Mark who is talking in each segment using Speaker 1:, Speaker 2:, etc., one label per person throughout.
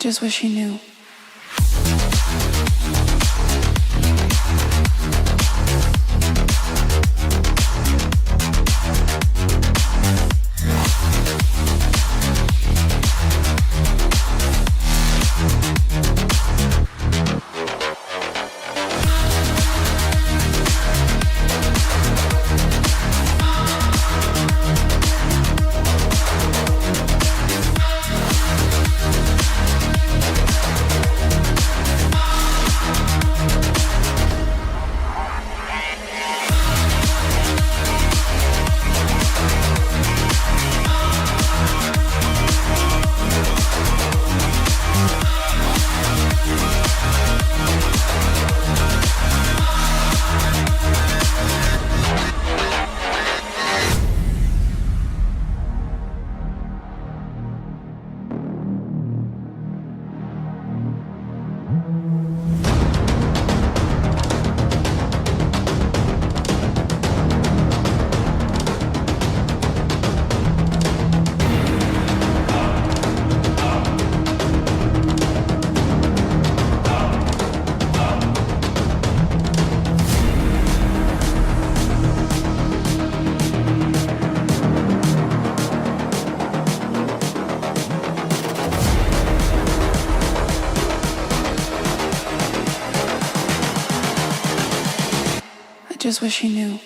Speaker 1: just wish he knew. I just wish he knew.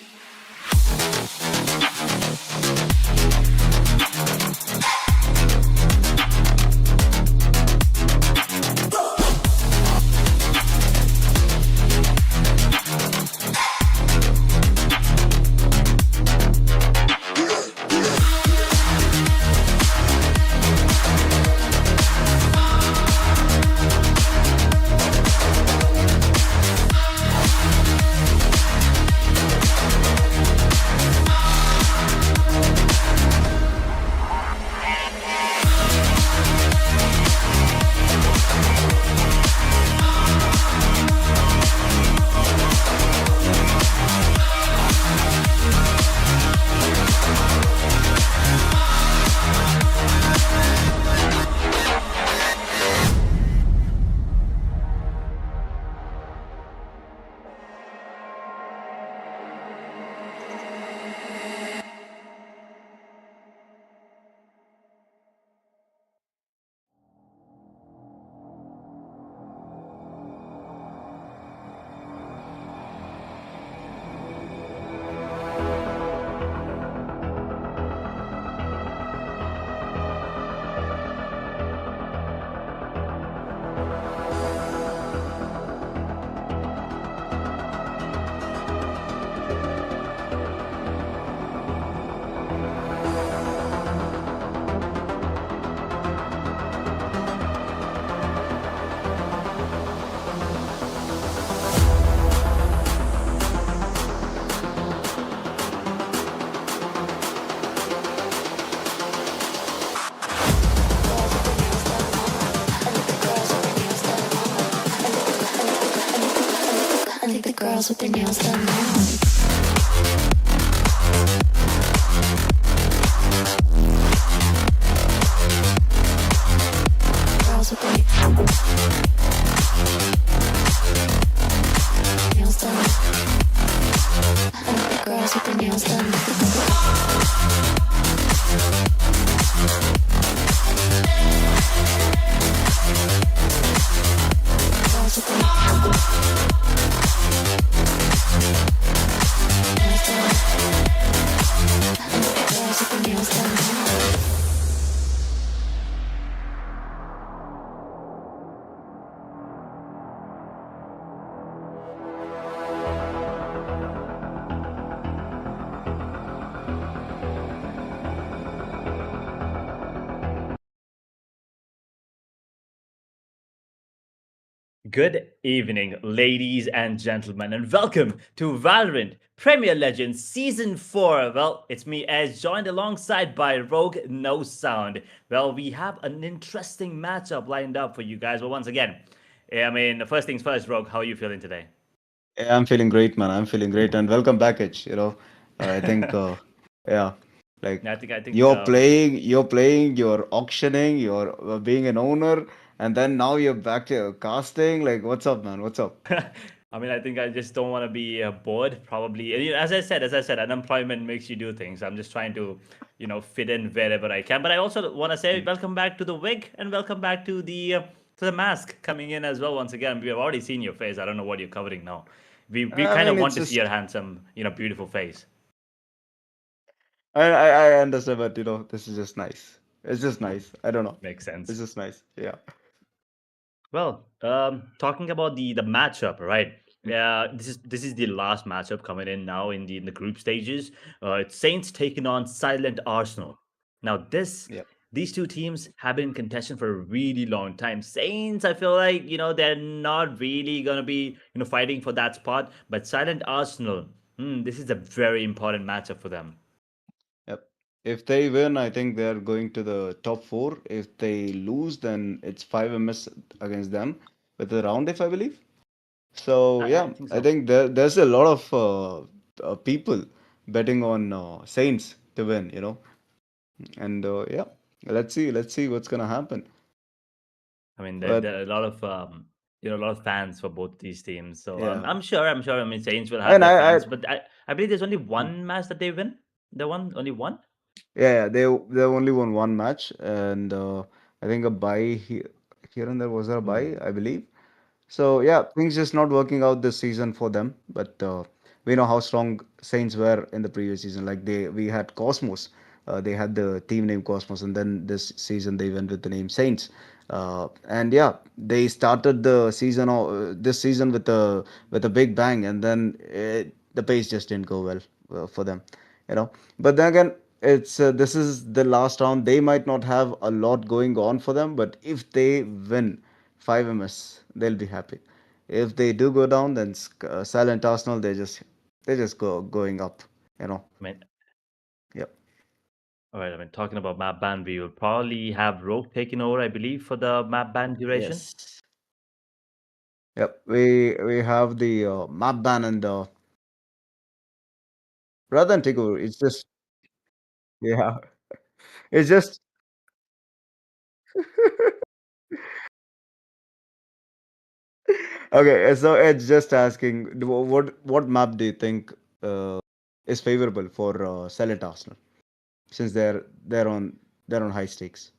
Speaker 1: I think the girls with their nails done now. Girls with their nails done. I think the girls with their nails done. Girls with their nails done.
Speaker 2: Good evening, ladies and gentlemen, and welcome to Valorant Premier Legends Season 4. Well, it's me, Ez, joined alongside by Rogue No Sound. Well, we have an interesting matchup lined up for you guys. But once again, first things first, Rogue, how are you feeling today?
Speaker 3: Yeah, I'm feeling great, man. I'm feeling great, and welcome back, H. I think, yeah, like
Speaker 2: I think
Speaker 3: you're playing, you're auctioning, you're being an owner, and then now you're back to casting. Like, what's up, man? What's up?
Speaker 2: I mean, I think I just don't want to be bored. Probably, and, as I said, unemployment makes you do things. I'm just trying to, fit in wherever I can. But I also want to say welcome back to the wig and welcome back to the mask coming in as well. Once again, we have already seen your face. I don't know what you're covering now. We
Speaker 3: I
Speaker 2: kind of
Speaker 3: mean,
Speaker 2: want
Speaker 3: it's
Speaker 2: to see your
Speaker 3: just
Speaker 2: handsome, beautiful face.
Speaker 3: I understand, but this is just nice. It's just nice. I don't know.
Speaker 2: Makes
Speaker 3: It's
Speaker 2: sense.
Speaker 3: just nice. Yeah.
Speaker 2: Well, talking about the matchup, right? Yeah, this is the last matchup coming in now in the group stages. It's Saints taking on Silent Arsenal. Now,
Speaker 3: Yeah.
Speaker 2: these two teams have been in contention for a really long time. Saints, I feel like they're not really gonna be fighting for that spot, but Silent Arsenal, this is a very important matchup for them.
Speaker 3: Yep. If they win, I think they're going to the top four. If they lose, then it's 5 MS against them with a round, if I believe. So
Speaker 2: I
Speaker 3: yeah,
Speaker 2: think
Speaker 3: I
Speaker 2: so.
Speaker 3: think there's a lot of people betting on Saints to win, and yeah, let's see what's gonna happen.
Speaker 2: I mean,
Speaker 3: But
Speaker 2: there are a lot of a lot of fans for both these teams. So
Speaker 3: yeah,
Speaker 2: I'm sure. I mean, Saints will have
Speaker 3: and
Speaker 2: their
Speaker 3: I
Speaker 2: fans, but I believe there's only one match that they win. The one, only one.
Speaker 3: yeah, they only won one match, and I think a bye here and there was there a bye,
Speaker 2: Ooh,
Speaker 3: I believe. So yeah, things just not working out this season for them. But we know how strong Saints were in the previous season. Like we had Cosmos, they had the team name Cosmos, and then this season they went with the name Saints. And yeah, they started the season this season with a big bang, and then the pace just didn't go well for them, you know. But then again, it's this is the last round. They might not have a lot going on for them, but if they win 5 MS, they'll be happy. If they do go down, then Silent Arsenal, they just go going up, you know.
Speaker 2: I mean,
Speaker 3: Yep.
Speaker 2: all right. I mean, talking about map ban, we will probably have Rogue taking over, I believe, for the map ban duration.
Speaker 3: Yes. Yep. We have the map ban and rather than take over, it's just yeah, it's just okay. So it's just asking, what map do you think is favorable for Silent Arsenal since they're on high stakes?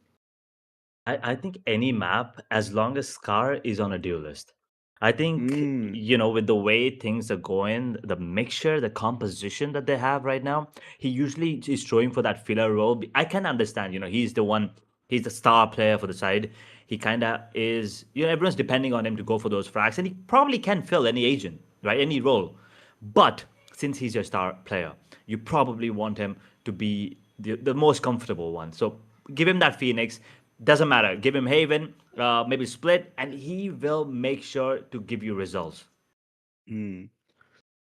Speaker 2: I think any map, as long as Scar is on a duel list. I think,
Speaker 3: Mm,
Speaker 2: with the way things are going, the mixture, the composition that they have right now, he usually is throwing for that filler role. I can understand, he's the star player for the side. He kind of is, everyone's depending on him to go for those frags, and he probably can fill any agent, right? Any role. But since he's your star player, you probably want him to be the most comfortable one. So give him that Phoenix. Doesn't matter. Give him Haven, maybe split, and he will make sure to give you results.
Speaker 3: mm.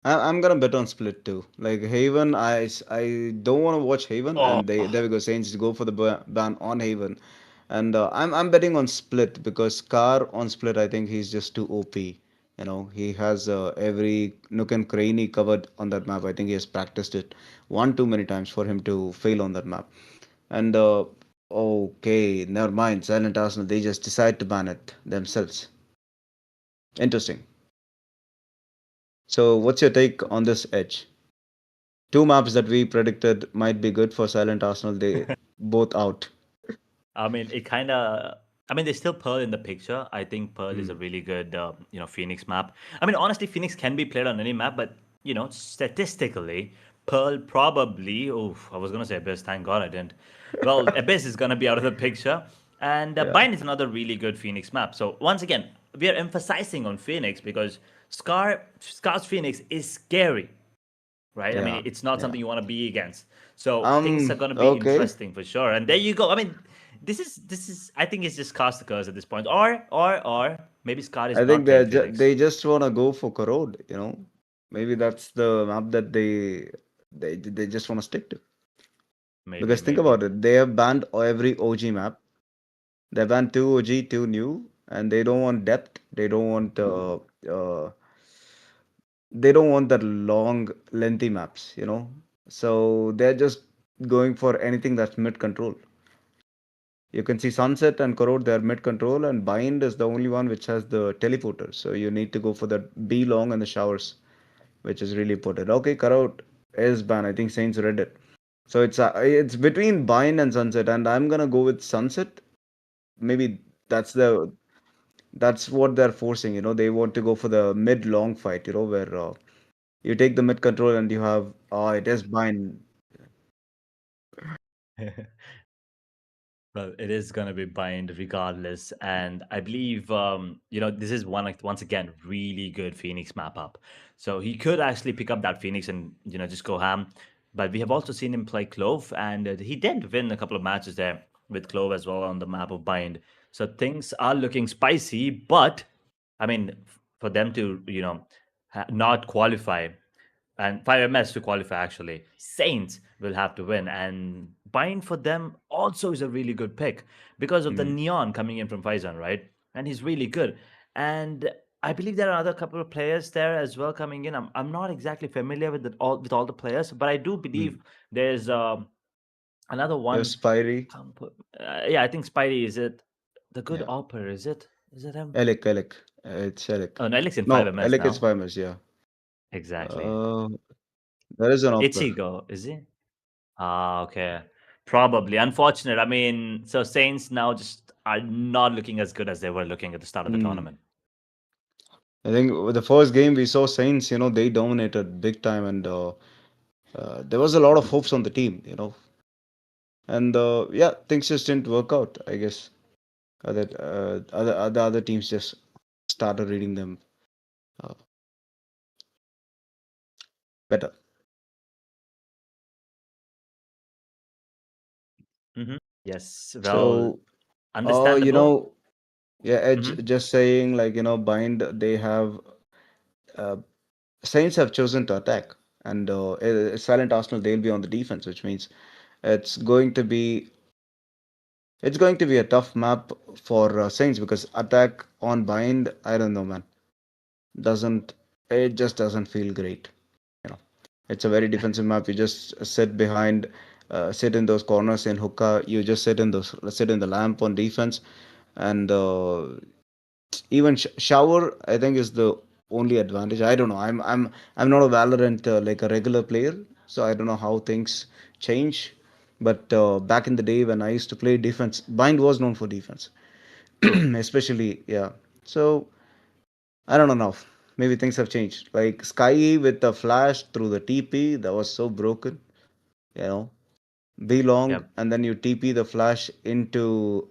Speaker 3: I'm gonna bet on Split too. Like Haven, I don't want to watch Haven,
Speaker 2: Oh,
Speaker 3: and they there we go. Saints go for the ban on Haven, and I'm betting on Split because Scar on Split, I think he's just too OP. He has every nook and cranny covered on that map. I think he has practiced it one too many times for him to fail on that map. And okay, never mind. Silent Arsenal, they just decide to ban it themselves. Interesting. So, what's your take on this edge? Two maps that we predicted might be good for Silent Arsenal, they both out.
Speaker 2: I mean, it kind of. I mean, there's still Pearl in the picture. I think Pearl is a
Speaker 3: Hmm.
Speaker 2: really good, Phoenix map. I mean, honestly, Phoenix can be played on any map, but statistically, Pearl probably. Oh, I was gonna say Abyss. Thank God I didn't. Well, Abyss is gonna be out of the picture, and
Speaker 3: Yeah.
Speaker 2: Bind is another really good Phoenix map. So once again, we are emphasizing on Phoenix because Scar's Phoenix is scary, right? I mean,
Speaker 3: Yeah.
Speaker 2: it's not
Speaker 3: Yeah.
Speaker 2: something you want to be against. So things are going to be
Speaker 3: Okay.
Speaker 2: interesting for sure. And there you go. I mean, this is. I think it's just cast the curse at this point, or maybe Scar is
Speaker 3: I think
Speaker 2: not playing Phoenix.
Speaker 3: they just wanna go for Corrode. Maybe that's the map that they just wanna stick to.
Speaker 2: Maybe,
Speaker 3: Because think
Speaker 2: maybe.
Speaker 3: about it, they have banned every OG map. They banned two OG, two new, and they don't want depth. They don't want that long, lengthy maps. So they're just going for anything that's mid control. You can see Sunset and Corot, they're mid control, and Bind is the only one which has the teleporter. So you need to go for that B long and the showers, which is really important. Okay, Corot is ban. I think Saints read it. So it's between Bind and Sunset, and I'm gonna go with Sunset. Maybe that's the that's what they're forcing. They want to go for the mid long fight. Where you take the mid control and you have it is Bind.
Speaker 2: Well, it is going to be bind regardless. And I believe, this is once again, really good Phoenix map up. So he could actually pick up that Phoenix and, just go ham. But we have also seen him play Clove, and he did win a couple of matches there with Clove as well on the map of bind. So things are looking spicy, but I mean, for them to, not qualify and 5 MS to qualify actually. Saints will have to win, and Bind for them also is a really good pick because of the
Speaker 3: Mm.
Speaker 2: neon coming in from Faizan, right? And he's really good. And I believe there are other couple of players there as well coming in. I'm not exactly familiar with all the players, but I do
Speaker 3: Mm.
Speaker 2: believe there's another
Speaker 3: You have
Speaker 2: one.
Speaker 3: Spirey,
Speaker 2: Yeah, I think Spidey is it. The good
Speaker 3: yeah,
Speaker 2: Opper, is it? Is it him?
Speaker 3: Alec. It's Alec.
Speaker 2: Oh no, Alex in
Speaker 3: No,
Speaker 2: 5 MS
Speaker 3: Alec is
Speaker 2: now.
Speaker 3: famous, yeah.
Speaker 2: Exactly.
Speaker 3: Uh, there is an offer.
Speaker 2: Ichigo, is he? Ah, okay. Probably. Unfortunate. I mean, so Saints now just are not looking as good as they were looking at the start of the
Speaker 3: Mm.
Speaker 2: tournament.
Speaker 3: I think with the first game we saw Saints, they dominated big time, and there was a lot of hopes on the team. And yeah, things just didn't work out, I guess. Other teams just started reading them uh, better.
Speaker 2: Hmm. Yes. Well,
Speaker 3: So, uh, you
Speaker 2: understandable.
Speaker 3: know, yeah,
Speaker 2: Hmm.
Speaker 3: just saying, like, Bind, they have uh, Saints have chosen to attack, and Silent Arsenal, they'll be on the defense, which means it's going to be it's going to be a tough map for Saints, because attack on Bind, I don't know, man. Doesn't It just doesn't feel great. You know, it's a very defensive map. You just sit in those corners in hookah. You just sit in the lamp on defense, and even shower, I think, is the only advantage. I don't know. I'm not a Valorant like a regular player, so I don't know how things change. But back in the day when I used to play defense, Bind was known for defense,
Speaker 2: True.
Speaker 3: especially, yeah. So I don't know now. Maybe things have changed. Like Sky with the flash through the TP, that was so broken. You know, be long,
Speaker 2: Yeah.
Speaker 3: and then you TP the flash into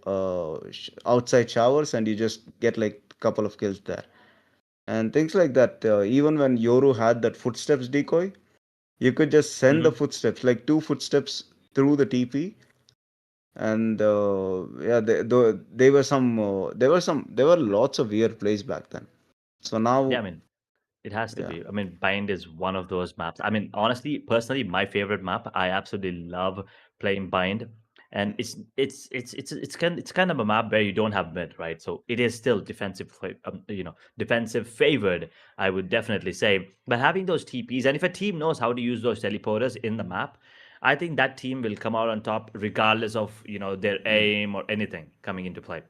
Speaker 3: outside showers, and you just get like a couple of kills there. And things like that. Even when Yoru had that footsteps decoy, you could just send the
Speaker 2: Hmm.
Speaker 3: footsteps, like two footsteps through the TP, and yeah, there were lots of weird plays back then. So
Speaker 2: Yeah.
Speaker 3: now,
Speaker 2: I mean, it has to
Speaker 3: yeah,
Speaker 2: be. I mean, Bind is one of those maps. I mean, honestly, personally, my favorite map. I absolutely love playing Bind, and it's kind of a map where you don't have mid, right? So it is still defensive favored. I would definitely say, but having those TPs, and if a team knows how to use those teleporters in the map, I think that team will come out on top regardless of their
Speaker 3: mm,
Speaker 2: aim or anything coming into play.
Speaker 3: I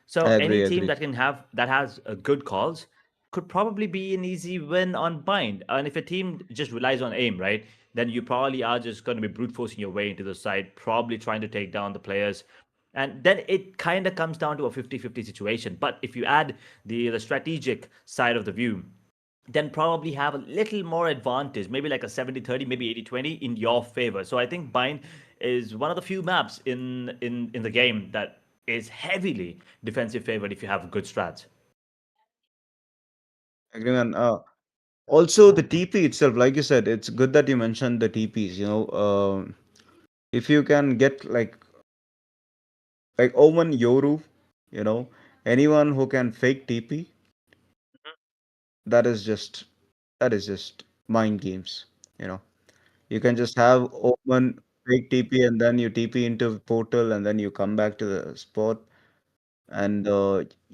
Speaker 2: So any
Speaker 3: agree,
Speaker 2: team
Speaker 3: agree.
Speaker 2: that has good calls could probably be an easy win on bind. And if a team just relies on aim, right, then you probably are just going to be brute forcing your way into the side, probably trying to take down the players. And then it kind of comes down to a 50-50 situation. But if you add the strategic side of the view, then probably have a little more advantage, maybe like a 70-30, maybe 80-20 in your favor. So I think Bind is one of the few maps in the game that is heavily defensive favored if you have good strats.
Speaker 3: Agree, man. Also, the TP itself, like you said, it's good that you mentioned the TPs. If you can get like Omen, Yoru, you know, anyone who can fake TP, that is just that is just mind games. You know, you can just have Omen fake TP, and then you TP into portal, and then you come back to the spot, and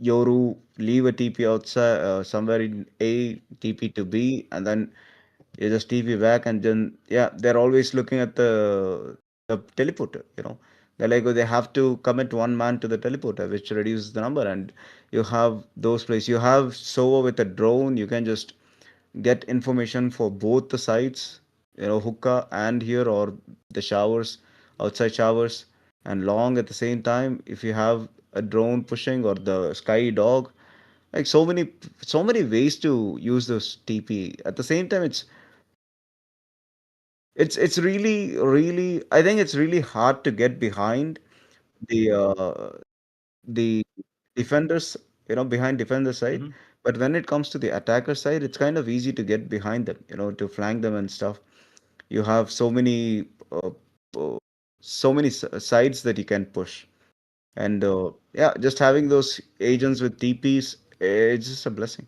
Speaker 3: Yoru leave a TP outside somewhere in A, TP to B, and then you just TP back, and then yeah, they're always looking at the teleporter. They're like, oh, they have to commit one man to the teleporter, which reduces the number. And you have those places. You have Sova with a drone. You can just get information for both the sides, hookah and here, or the showers, outside showers, and long at the same time. If you have a drone pushing or the sky dog, like so many ways to use this TP. At the same time, it's really I think it's really hard to get behind the the defenders, behind defender side.
Speaker 2: Hmm.
Speaker 3: But when it comes to the attacker side, it's kind of easy to get behind them, to flank them and stuff. You have uh, so many sides that you can push, and yeah, just having those agents with TPs, it's just a blessing.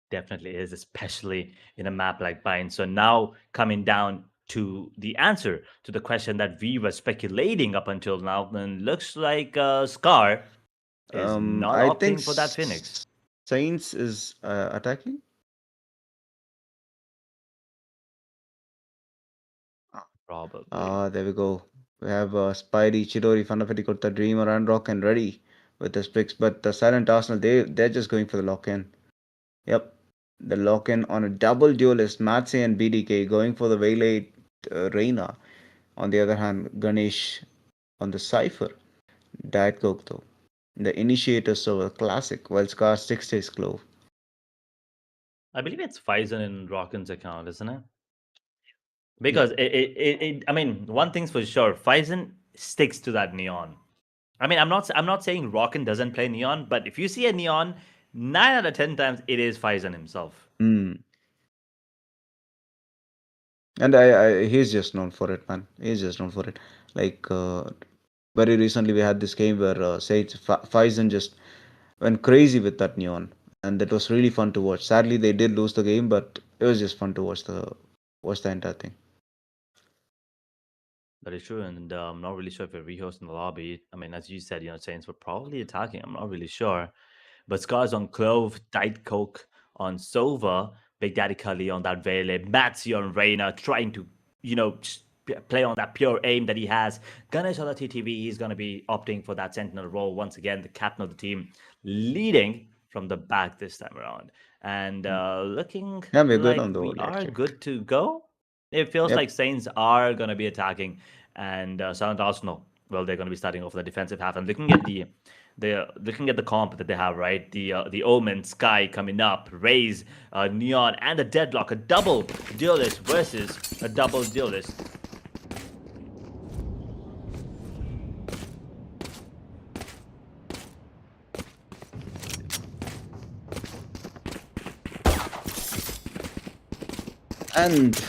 Speaker 2: Definitely is, especially in a map like Bind. So now coming down to the answer to the question that we were speculating up until now, and looks like Scar is not
Speaker 3: I think
Speaker 2: opting for that Phoenix.
Speaker 3: Saints is attacking.
Speaker 2: Probably.
Speaker 3: There we go. We have Spidey, Chidori, Fanafeti, Dreamer, and Rock and ready with his picks. But the Silent Arsenal, they're just going for the lock in. Yep, the lock in on a double duelist, Matse and BDK going for the Waylay Reina. On the other hand, Ganesh on the Cypher, Diet Coke though. The initiators of a classic, while Scar 6 days Clove.
Speaker 2: I believe it's Faison in Rockin's account, isn't it? Because
Speaker 3: Yep.
Speaker 2: I mean, one thing's for sure, Faison sticks to that neon. I mean, I'm not saying Rockin doesn't play neon, but if you see a neon, 9 out of 10 times it is Faison himself.
Speaker 3: Mm. And he's just known for it, man. He's just known for it. Like very recently, we had this game where Sage Faison just went crazy with that neon, and that was really fun to watch. Sadly, they did lose the game, but it was just fun to watch the entire thing.
Speaker 2: That is true, and I'm not really sure if we're rehosting the lobby. I mean, as you said, Saints were probably attacking. I'm not really sure. But Scars on Clove, Diet Coke on Sova, Big Daddy Cully on that Vele, Matsi on Reina, trying to, play on that pure aim that he has. Ganesh on the TTV, he's going to be opting for that Sentinel role once again, the captain of the team, leading from the back this time around. And
Speaker 3: Mm.
Speaker 2: looking
Speaker 3: Yeah, we're good
Speaker 2: like
Speaker 3: on the
Speaker 2: we
Speaker 3: whole,
Speaker 2: are
Speaker 3: actually.
Speaker 2: good to go. It feels
Speaker 3: Yep.
Speaker 2: like Saints are going to be attacking, and Silent Arsenal, well, they're going to be starting off the defensive half. And looking at the comp that they have, right? The Omen, Sky coming up, Raze, Neon, and the Deadlock, a double duelist versus a double duelist.
Speaker 3: And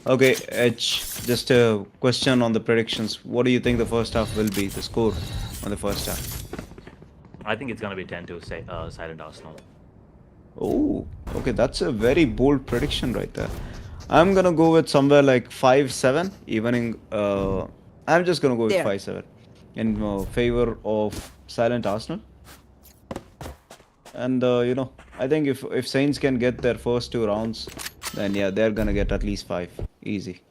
Speaker 3: okay, Edge, just a question on the predictions. What do you think the first half will be? The score on the first half?
Speaker 2: I think it's going to be 10 to say Silent Arsenal.
Speaker 3: Oh, okay, that's a very bold prediction right there. I'm gonna go with somewhere like 5-7 evening. I'm just gonna go with 5-7 in favor of Silent Arsenal. And I think if Saints can get their first two rounds, then yeah, they're gonna get at least five, easy.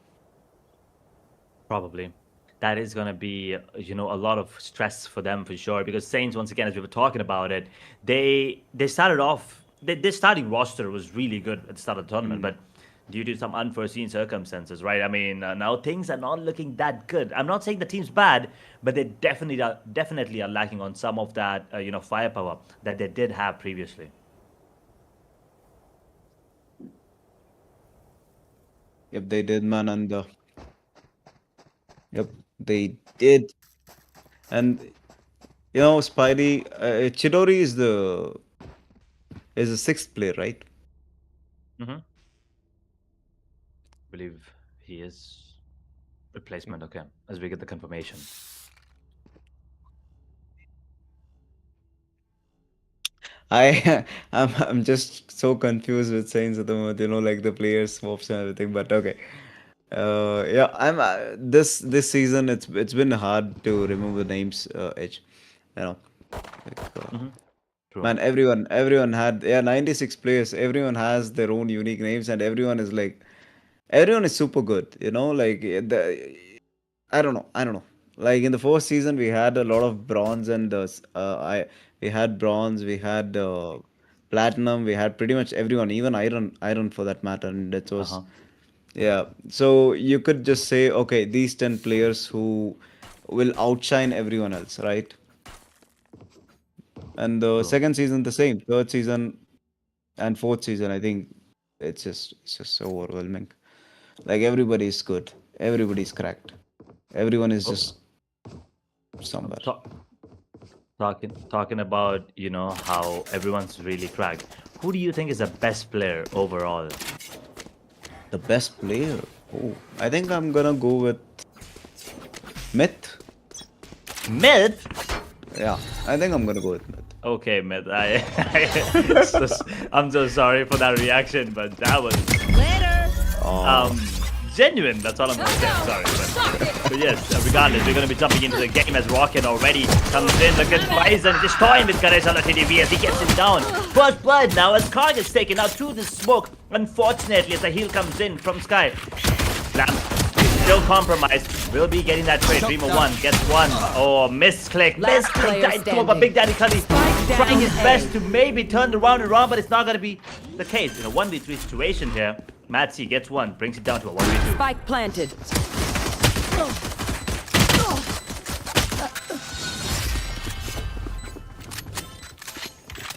Speaker 2: Probably. That is going to be, a lot of stress for them for sure. Because Saints, once again, as we were talking about it, they started off. Their starting roster was really good at the start of the tournament,
Speaker 3: Mm.
Speaker 2: but due to some unforeseen circumstances, right? I mean, now things are not looking that good. I'm not saying the team's bad, but they definitely are lacking on some of that, firepower that they did have previously.
Speaker 3: Yep, they did, man, and yep, they did. And Spidey, Chidori is the sixth player, right?
Speaker 2: Mm-hmm. Believe he is replacement. Okay, as we get the confirmation.
Speaker 3: I'm just so confused with Saints at the moment, like the players swaps and everything. But okay, yeah, I'm this season it's been hard to remember names. Edge, you know, like,
Speaker 2: Mm-hmm. True.
Speaker 3: man, everyone had, yeah, 96 players. Everyone has their own unique names, and everyone is super good. Like I don't know. I don't know. Like in the first season, we had a lot of bronze and we had bronze, we had platinum, we had pretty much everyone, even iron for that matter, and it was
Speaker 2: Uh-huh.
Speaker 3: yeah. So you could just say, okay, these 10 players who will outshine everyone else, right? And the
Speaker 2: True.
Speaker 3: second season, the same. Third season and fourth season, I think it's just so overwhelming. Like everybody's good, everybody's cracked, everyone is
Speaker 2: Oh,
Speaker 3: just somewhere.
Speaker 2: talk, talking about how everyone's really cracked. Who do you think is the best player overall?
Speaker 3: The best player. Oh, I think I'm gonna go with Myth.
Speaker 2: Myth.
Speaker 3: Yeah, I think I'm gonna go with Myth.
Speaker 2: Okay, Myth. I'm so sorry for that reaction, but that was
Speaker 3: Oh,
Speaker 2: genuine. That's all I'm gonna say. I'm sorry, but yes, regardless, we're gonna be jumping into the game as Rocket already comes in. Look at Spice and destroying with Ganesh on the TDV as he gets him down. First blood now as Car gets taken out through the smoke. Unfortunately, as a heal comes in from Sky. Lamp is still compromised. Will be getting that trade. Dreamer 1 gets one. Oh, misclick.
Speaker 4: Last
Speaker 2: Misclick.
Speaker 4: player
Speaker 2: Died to
Speaker 4: standing.
Speaker 2: Big Daddy Cully.
Speaker 4: Spike
Speaker 2: Trying his
Speaker 4: down
Speaker 2: best
Speaker 4: A.
Speaker 2: to maybe turn the round around, but it's not gonna be the case. In a 1v3 situation here, Matsy gets one, brings it down to a 1v2.
Speaker 4: Spike planted.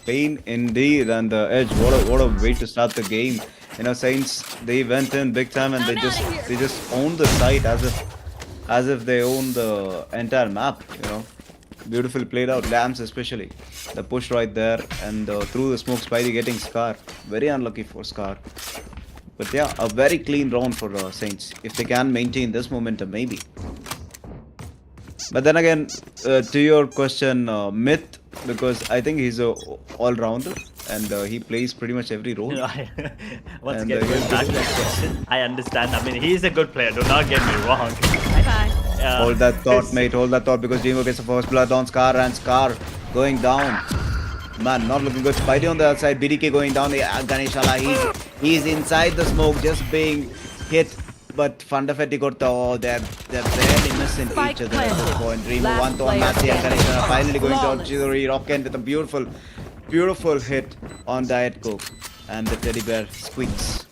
Speaker 3: pain indeed, and the Edge. What a way to start the game. You know, Saints, they went in big time and they just owned the site as if they own the entire map. You know, beautifully played out. Lambs especially, the push right there and through the smoke, Spidey getting Scar. Very unlucky for Scar. But yeah, a very clean round for Saints. If they can maintain this momentum, maybe. But then again, to your question, Myth, because I think he's a all-rounder and he plays pretty much every role.
Speaker 2: Once
Speaker 3: And,
Speaker 2: again,
Speaker 3: he's
Speaker 2: going back to that question, I understand. I mean, he's a good player. Do not get me wrong.
Speaker 4: Bye-bye.
Speaker 3: Hold that thought,
Speaker 2: his-
Speaker 3: mate. Hold that thought because Jimo gets the first blood on Scar and Scar going down. Man, not looking good. Spidey on the outside. BDK going down. Ganeshala, he's inside the smoke, just being hit. But Fundafetti got they're barely missing
Speaker 4: Spike
Speaker 3: each other at this
Speaker 4: planted.
Speaker 3: point. Dreamer
Speaker 4: Last
Speaker 3: one to
Speaker 4: player
Speaker 3: Matthew and
Speaker 4: standing.
Speaker 3: Ganeshala finally going down.
Speaker 4: Flawless.
Speaker 3: Chidori Rocken with a beautiful hit on Diet Coke. And the teddy bear squeaks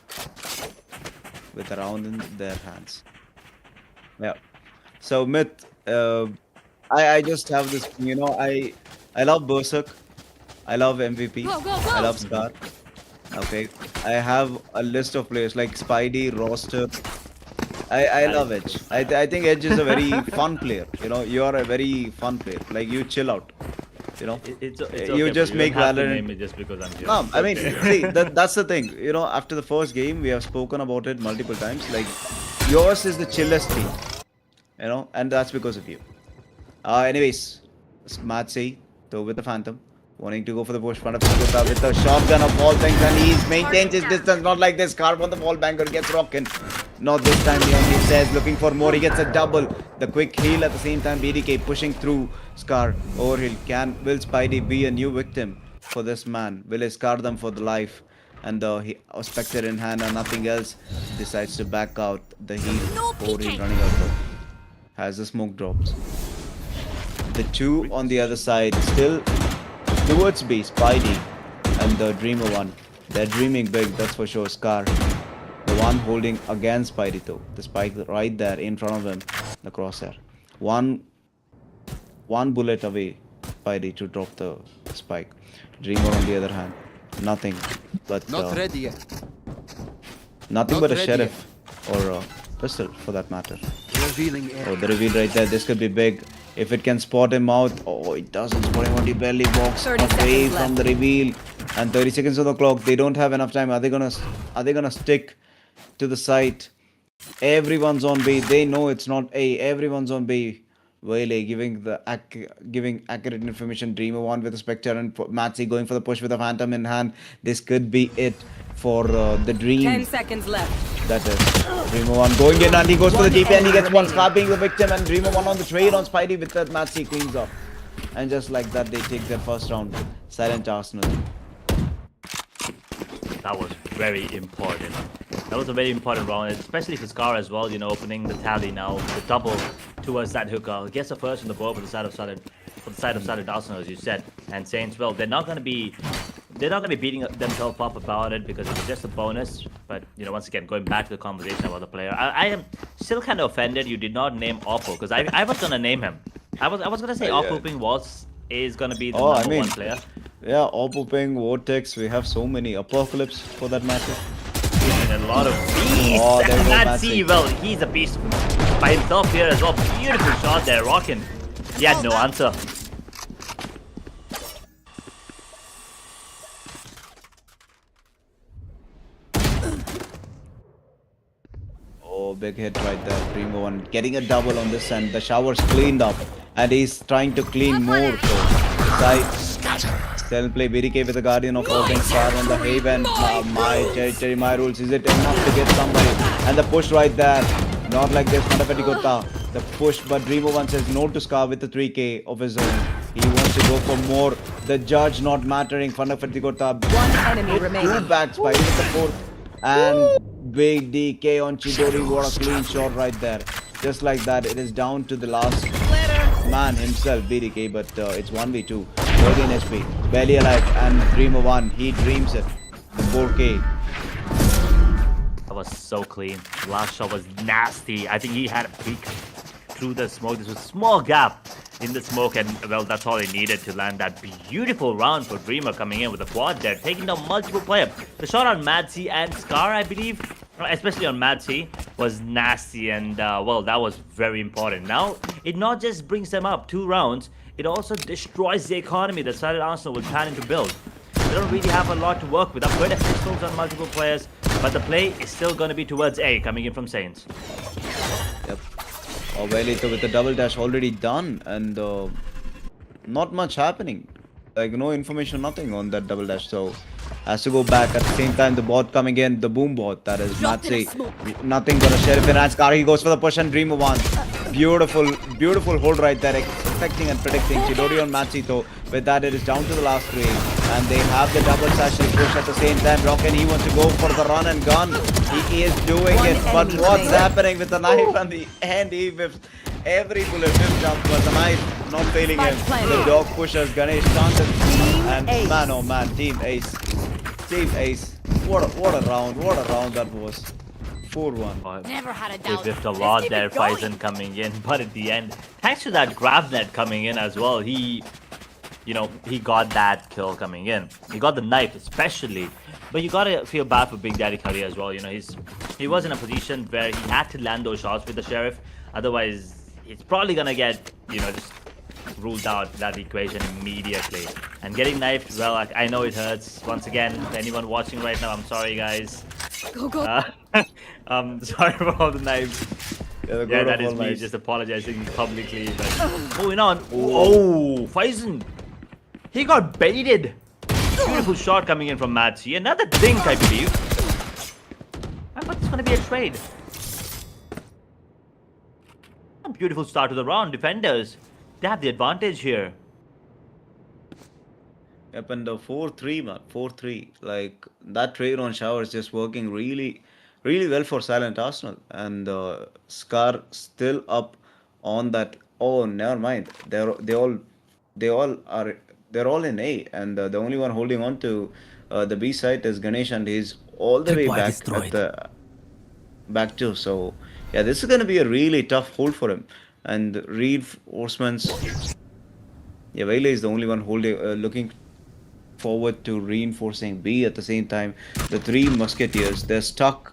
Speaker 3: with a round in their hands. Yeah. So Myth, I just have this, I love Berserk, I love MVP, I love Scar. Okay, I have a list of players like Spidey, Roster. I love Edge. I think Edge is a very fun player. You know, you are a very fun player. Like you chill out. You know,
Speaker 2: It's
Speaker 3: you
Speaker 2: okay,
Speaker 3: just
Speaker 2: bro.
Speaker 3: make
Speaker 2: don't have to
Speaker 3: Valorant.
Speaker 2: name it just because I'm here.
Speaker 3: No, I mean,
Speaker 2: Okay.
Speaker 3: see, that's the thing. You know, after the first game, we have spoken about it multiple times. Like, yours is the chillest team. You know, and that's because of you. Anyways, Matsy, though with the Phantom, wanting to go for the push front of Gupta with the shotgun of all things, and he's maintains his distance, not like this. Carp on the wall banker gets rocking. Not this time, he only says, looking for more. He gets a double. The quick heal at the same time. BDK pushing through Scar. Overhill. Will Spidey be a new victim for this man? Will he scar them for the life? And a Spectre in hand and nothing else, decides to back out. The heal. Overhill running out though. Has the smoke drops. The two on the other side still towards B, Spidey and the Dreamer one. They're dreaming big, that's for sure. Scar, the one holding against Spidey though. The spike right there in front of him, the crosshair. One bullet away, Spidey to drop the spike. Dreamer on the other hand, nothing but
Speaker 5: Not ready yet.
Speaker 3: nothing
Speaker 5: not
Speaker 3: but a
Speaker 5: ready
Speaker 3: sheriff or a pistol for that matter.
Speaker 5: Revealing air.
Speaker 3: Oh, the reveal right there. This could be big. If it can spot him out. Oh, it doesn't spot him out. He barely walks
Speaker 4: 30
Speaker 3: away
Speaker 4: seconds
Speaker 3: from
Speaker 4: left.
Speaker 3: the reveal. And 30 seconds on the clock. They don't have enough time. Are they gonna stick to the site? Everyone's on B. They know it's not A. Everyone's on B. Whaley giving accurate information. Dreamer one with a Spectre and Matsy going for the push with a Phantom in hand. This could be it for the Dream.
Speaker 4: 10 seconds left.
Speaker 3: That is Dreamer one going in and he goes for the DP and he gets one. Scar being the victim and Dreamer one on the trade on Spidey with that Matsy cleans up. And just like that, they take their first round. Silent Arsenal.
Speaker 2: That was very important. That was a very important round, especially for Scar as well, opening the tally now, the double towards that hookah. Gets the first on the board for the side of Silent Arsenal, as you said. And Saints, well, they're not gonna be beating themselves up about it because it's just a bonus. But once again, going back to the conversation about the player, I am still kind of offended you did not name Oppo, because I was gonna name him. I was gonna say Oppo Ping is gonna be the number one player.
Speaker 3: Yeah, Oppo Ping, Vortex, we have so many. Apocalypse for that matter.
Speaker 2: And a lot of beasts.
Speaker 3: Oh, there
Speaker 2: And
Speaker 3: goes
Speaker 2: that C, well, he's a beast by himself here as well. Beautiful shot there, rocking. He had no answer.
Speaker 3: Oh, big hit right there. Primo one getting a double on this end. The shower's cleaned up and he's trying to clean more. So, side still play BDK with the Guardian of All Things Far on the Haven. My territory, my rules. Is it enough to get somebody? And the push right there. Not like this, the push, but Dreamo one says no to Scar with the 3k of his own. He wants to go for more. The judge not mattering.
Speaker 4: One enemy remaining.
Speaker 3: Two backs by with the fourth. And big DK on Chidori. What a clean shot right there. Just like that, it is down to the last man himself, BDK, but it's 1v2. 13 HP, barely alive, and Dreamo one, he dreams it. The 4k.
Speaker 2: That was so clean. Last shot was nasty. I think he had a peek through the smoke. There's a small gap in the smoke, and well, that's all he needed to land that beautiful round for Dreamo coming in with a quad there, taking down multiple players. The shot on Madsy and Scar, I believe, especially on Madsy, was nasty, and well, that was very important. Now, it not just brings them up 2 rounds, it also destroys the economy that Silent Arsenal was planning to build. They don't really have a lot to work with. Upgraded pistols on multiple players, but the play is still going to be towards A, coming in from Saints.
Speaker 3: Yep. Oh, Velito with the double dash already done, and not much happening. Like no information, nothing on that double dash. So has to go back. At the same time, the bot coming in, the boom bot, that is Matsy. Nothing gonna Sheriff in Scar. He goes for the push and Dreamo one. Beautiful hold right there, expecting and predicting. Chidori on Matsy though. With that, it is down to the last 3, and they have the double actually push at the same time. Rocken, he wants to go for the run and gun. He is doing it, but what's happening with the knife and the end? He whiffs every bullet will jump, but the knife not failing him. The dog pushers, Ganesh chances, and man oh man, Team Ace. What a round that was. 4-1.
Speaker 4: Never had a
Speaker 2: He
Speaker 4: doubt.
Speaker 2: whiffed a lot there, Faison coming in, but at the end, thanks to that grab net coming in as well, he got that kill coming in. He got the knife especially, but you gotta feel bad for Big Daddy Curry as well. He was in a position where he had to land those shots with the Sheriff, otherwise he's probably gonna get just ruled out that equation immediately. And getting knifed, well, I know it hurts. Once again, to anyone watching right now, I'm sorry guys.
Speaker 4: Go.
Speaker 2: Sorry for all the knives. Yeah, that is me just apologizing publicly. But moving on. Oh, Faison. He got baited. Beautiful shot coming in from Matsy. Another dink, I believe. I thought it's going to be a trade. A beautiful start to the round. Defenders, they have the advantage here.
Speaker 3: Yep, and the 4-3, man. 4-3. Like, that trade on Shower is just working really well for Silent Arsenal. And Scar still up on that. Oh, never mind. They're all in A, and the only one holding on to the B side is Ganesh, and he's all the way back at the back too. So yeah, this is gonna be a really tough hold for him. And reinforcements. Yeah, Vele is the only one holding, looking forward to reinforcing B at the same time. The 3 Musketeers, they're stuck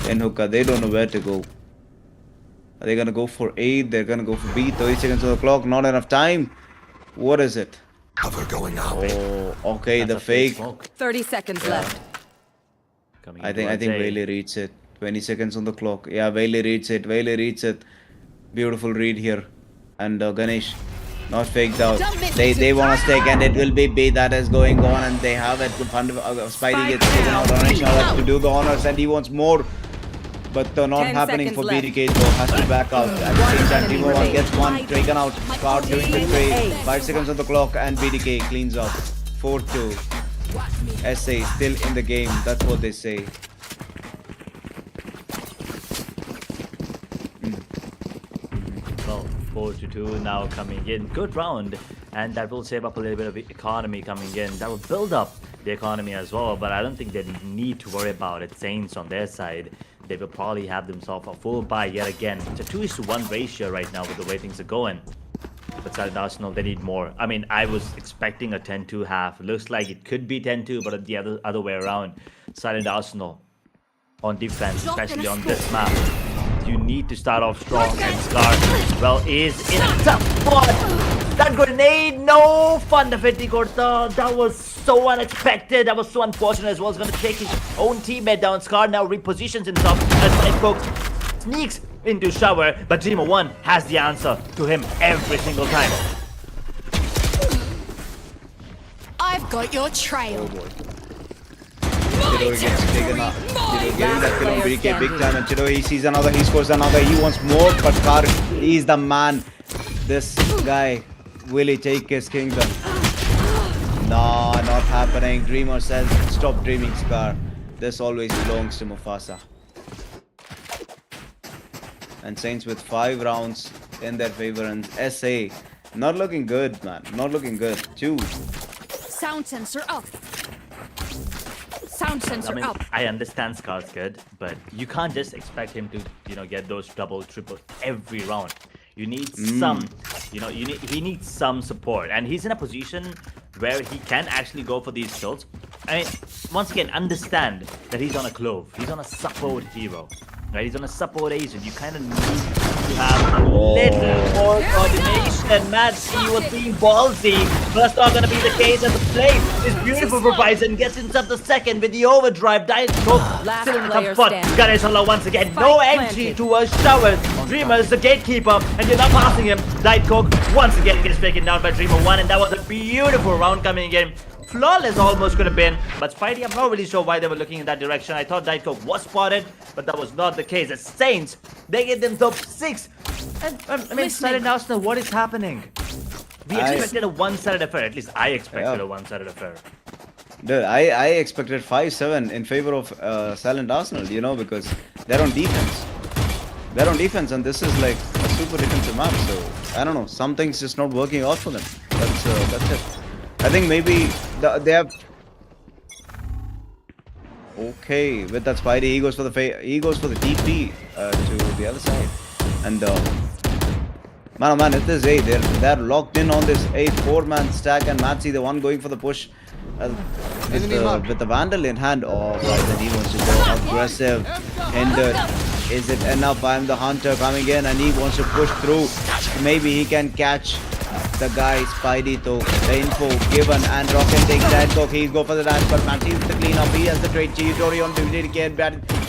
Speaker 3: in hookah. They don't know where to go. Are they gonna go for A? They're gonna go for B. 30 seconds on the clock. Not enough time. What is it?
Speaker 5: Cover going out.
Speaker 3: Oh, okay.
Speaker 2: That's
Speaker 3: the
Speaker 2: a fake
Speaker 3: fake.
Speaker 2: smoke.
Speaker 4: 30 seconds left.
Speaker 2: Coming
Speaker 3: I
Speaker 2: in
Speaker 3: think
Speaker 2: towards A.
Speaker 3: Vele reads it. 20 seconds on the clock. Yeah, Vele reads it. Beautiful read here. And Ganesh, not faked out. They want to stake, and it will be B that is going on, and they have it. Spidey gets taken out on a shower to do the honors, and he wants more. But not
Speaker 4: 10
Speaker 3: happening for
Speaker 4: seconds
Speaker 3: BDK, though. Has to back out. At the same time, Dreamo one gets one taken out. Cloud doing the trade. 5 seconds on the clock, and BDK cleans up. 4-2. SA still in the game. That's what they say.
Speaker 2: Well, 4-2 now coming in. Good round, and that will save up a little bit of economy coming in. That will build up the economy as well, but I don't think they need to worry about it. Saints on their side, they will probably have themselves a full buy yet again. It's a 2:1 ratio right now with the way things are going. But Silent Arsenal, they need more. I mean, I was expecting a 10-2 half. Looks like it could be 10-2, but the other way around. Silent Arsenal on defense, especially on this map. You need to start off strong, and Scar, well, is in a tough spot. That grenade, no fun of it, Gorta. That was so unexpected. That was so unfortunate as well. He's going to take his own teammate down. Scar now repositions himself as Nightcoke sneaks into shower, but Dreamer 1 has the answer to him every single time.
Speaker 1: I've got your trail.
Speaker 3: Chidori gets taken out. Chidori getting that kill on BDK big time, and Chidori, he sees another, he scores another, he wants more, but Scar, he's the man. This guy, will he take his kingdom? No, not happening. Dreamer says, stop dreaming, Scar. This always belongs to Mufasa. And Saints with 5 rounds in their favor, and SA not looking good, man. Not looking good. 2.
Speaker 1: Sound sensor up. Sound sensor up.
Speaker 2: I understand Scar's good, but you can't just expect him to, get those double, triple every round. You need some, he needs some support, and he's in a position where he can actually go for these kills. I mean, once again, understand that he's on a clove. He's on a support hero. Right, he's on a support agent. You kind of need to have a little more coordination. Matt C was being ballsy, but that's not going to be the case as the play is beautiful for Bison. Gets himself the second with the overdrive. Diet Coke still in the top spot. Ganesh Allah once again. No entry towards showers. Dreamer is the gatekeeper, and you're not passing him. Diet Coke once again gets taken down by Dreamer 1, and that was a beautiful round coming in. Flawless almost could have been, but Spidey, I'm not really sure why they were looking in that direction. I thought Diet Coke was spotted, but that was not the case. The Saints, they get themselves 6. And I mean, Silent Arsenal, what is happening? We expected a one-sided affair. At least I expected a one-sided affair.
Speaker 3: Dude, I expected 5-7 in favor of Silent Arsenal, because they're on defense. They're on defense, and this is like a super defensive map. So I don't know, something's just not working out for them. That's it. I think maybe they have. Okay, with that Spidey, he goes for the TP to the other side, and man, oh man, it is A. They're locked in on this 4-man stack, and Matsi the one going for the push with the Vandal in hand. Oh, right, then he wants to go aggressive, hindered. Is it enough? I'm the hunter coming in, and he wants to push through. Maybe he can catch the guy Spidey though. The info given, and Rocket takes that coke. He go for the dash, but Matty with the cleanup. He has the trade. Chitori on duty again.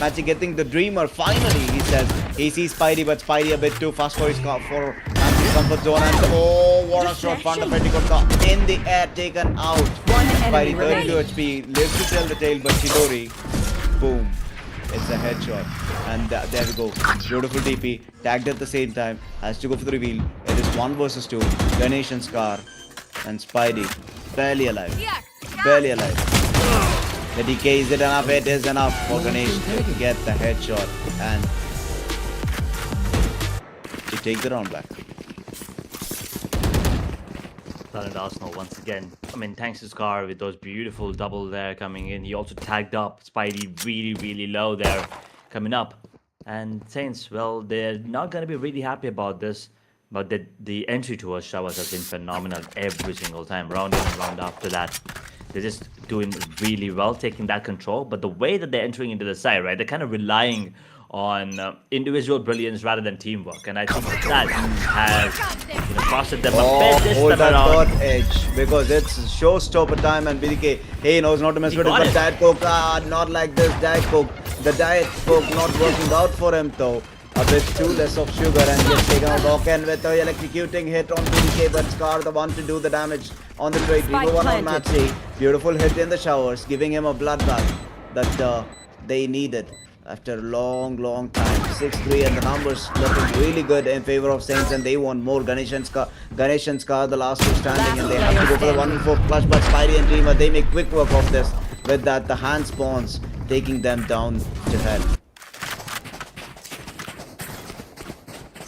Speaker 3: Matty getting the dreamer. Finally, he says he sees Spidey, but Spidey a bit too fast for his car for Matty's comfort zone. And oh, what a shot! Fundamental got in the air, taken out. Spidey 32 HP, lives to tell the tale, but Chidori, boom. It's a headshot, and there we go. Beautiful TP, tagged at the same time, has to go for the reveal. It is 1 versus 2. Ganesh and Scar, and Spidey, barely alive. Barely alive. The DK, is it enough? It is enough for Ganesh to get the headshot and to take the round back.
Speaker 2: Silent Arsenal once again. I mean, thanks to Scar with those beautiful double there coming in. He also tagged up Spidey really low there coming up. And Saints, well, they're not going to be really happy about this. But the entry towards showers has been phenomenal every single time. Round in and round after that. They're just doing really well, taking that control. But the way that they're entering into the side, right, they're kind of relying on individual brilliance rather than teamwork, and I think that has costed them a bit this time around.
Speaker 3: Edge, because it's showstopper time, and BDK, he knows not to mess with it, but Diet Coke, not like this. Diet Coke, the Diet Coke not working out for him though. A bit too less of sugar, and just taking out Loken with the electrocuting hit on BDK, but Scar the one to do the damage on the trade. Revo one on Matsi, beautiful hit in the showers, giving him a bloodbath that they needed. After a long time, 6-3, and the numbers looking really good in favor of Saints, and they want more. Ganesh and Scar, the last two standing, and they have to go for the 1-4 flush, but Spidey and Dreamer, they make quick work of this. With that, the hand spawns, taking them down to hell.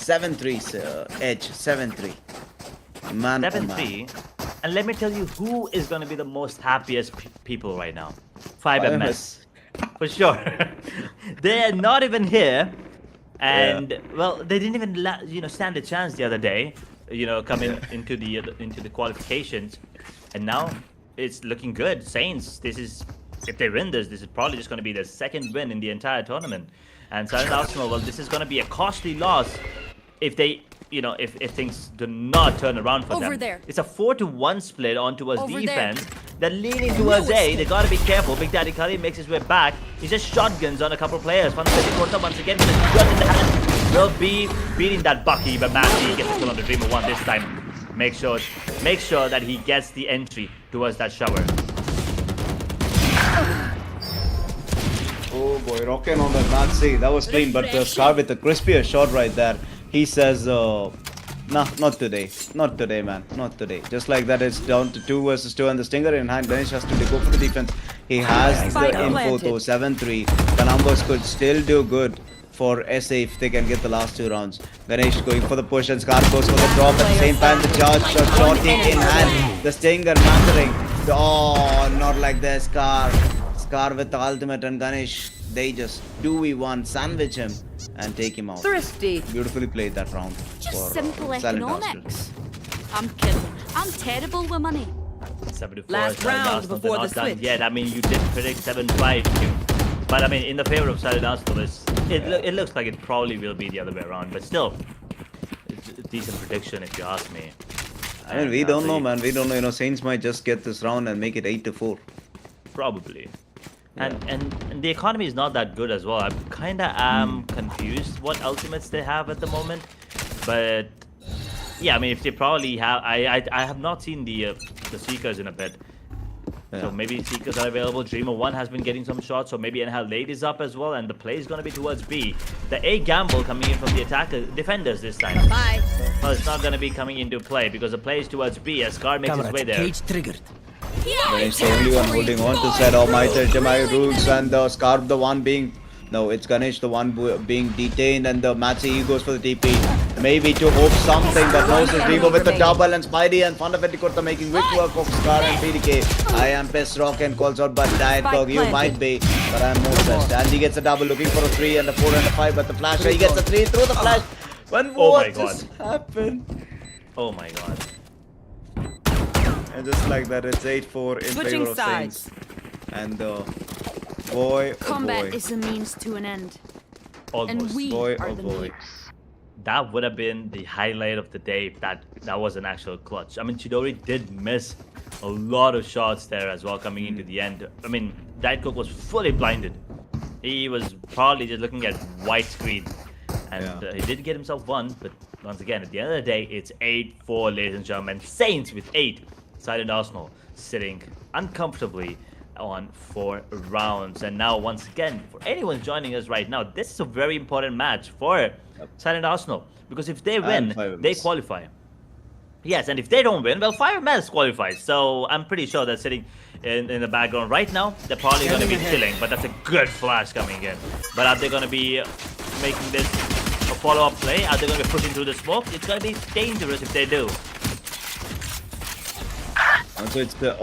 Speaker 3: 7-3, Edge. 7-3. Man, oh man.
Speaker 2: 7-3. And let me tell you who is going to be the most happiest people right now. 5MS. For sure. They're not even here. And, well, they didn't even, stand a chance the other day, coming into the qualifications. And now it's looking good. Saints, if they win this is probably just going to be their second win in the entire tournament. And Silent Arsenal, well, this is going to be a costly loss if they, if things do not turn around for them.
Speaker 4: There.
Speaker 2: It's a 4-1 split on towards defense. They're leaning towards A. They got to be careful. Big Daddy Curry makes his way back. He just shotguns on a couple players. Once again with a gun in the hand. Will be beating that Bucky, but Matty gets the kill on the Dreamer 1 this time. Make sure that he gets the entry towards that shower.
Speaker 3: Oh boy, rocking on the Nazi. That was clean, but Scar with a crispier shot right there. He says, nah, not today. Not today, man. Not today. Just like that, it's down to 2 versus 2 and the Stinger in hand. Ganesh has to go for the defense. He has the info though, 7-3. The numbers could still do good for SA if they can get the last 2 rounds. Ganesh going for the push and Scar goes for the drop. At the same time, the charge shot in hand. The Stinger mastering. Oh, not like that, Scar. Scar with the ultimate and Ganesh. They just 2v1 sandwich him and take him out.
Speaker 4: Thrifty.
Speaker 3: Beautifully played that round.
Speaker 1: Just
Speaker 3: for,
Speaker 1: simple
Speaker 3: Silent
Speaker 1: economics. I'm kidding. I'm terrible with money.
Speaker 2: 74
Speaker 4: Last round before the
Speaker 2: not done
Speaker 4: switch.
Speaker 2: yet. I mean, you did predict 7-5 too. But I mean, in the favor of Silent Arsenal, it looks like it probably will be the other way around. But still, it's a decent prediction if you ask me.
Speaker 3: I mean, we don't know, man. We don't know. Saints might just get this round and make it 8-4.
Speaker 2: Probably. And the economy is not that good as well. I kind of am confused what ultimates they have at the moment. But yeah, I mean, if they probably have, I have not seen the Seekers in a bit.
Speaker 3: Yeah.
Speaker 2: So maybe Seekers are available. Dreamer 1 has been getting some shots, so maybe NHL Late is up as well, and the play is going to be towards B. The A gamble coming in from the defenders this time.
Speaker 4: Bye.
Speaker 2: Well, it's not going to be coming into play because the play is towards B as Scar makes his way there.
Speaker 5: Cage triggered.
Speaker 3: Ganesh the only one holding on to set. Oh, my rules and the Scar the one being... No, it's Ganesh the one being detained and the Matsi goes for the TP. Maybe to hope something, but knows his Revo with the double and Spidey and Fundamental making quick work of Scar and PDK. I am pissed, Rock and calls out, but Diet Dog, you might be, but I'm more pissed. And he gets a double, looking for a 3 and a 4 and a 5, but the flash, he gets a 3 through the flash. When what just happened?
Speaker 2: Oh my god.
Speaker 3: And just like that, it's 8-4 in
Speaker 4: Switching
Speaker 3: favor of
Speaker 4: sides.
Speaker 3: Saints. And boy, oh
Speaker 1: Combat
Speaker 3: boy.
Speaker 1: is a means to an end. And
Speaker 2: Almost.
Speaker 1: we
Speaker 3: Boy,
Speaker 1: are
Speaker 3: oh
Speaker 1: the
Speaker 3: boy.
Speaker 1: means.
Speaker 2: That would have been the highlight of the day if that was an actual clutch. I mean, Chidori did miss a lot of shots there as well coming into the end. I mean, Diet Coke was fully blinded. He was probably just looking at white screen. And he did get himself one, but once again, at the end of the day, it's 8-4, ladies and gentlemen. Saints with 8. Silent Arsenal sitting uncomfortably on 4 rounds. And now, once again, for anyone joining us right now, this is a very important match for Silent Arsenal. Because if they win, they qualify. Yes, and if they don't win, well, 5MS qualifies. So I'm pretty sure they're sitting in the background right now. They're probably going to be chilling, but that's a good flash coming in. But are they going to be making this a follow-up play? Are they going to be pushing through the smoke? It's going to be dangerous if they do.
Speaker 3: And so it's the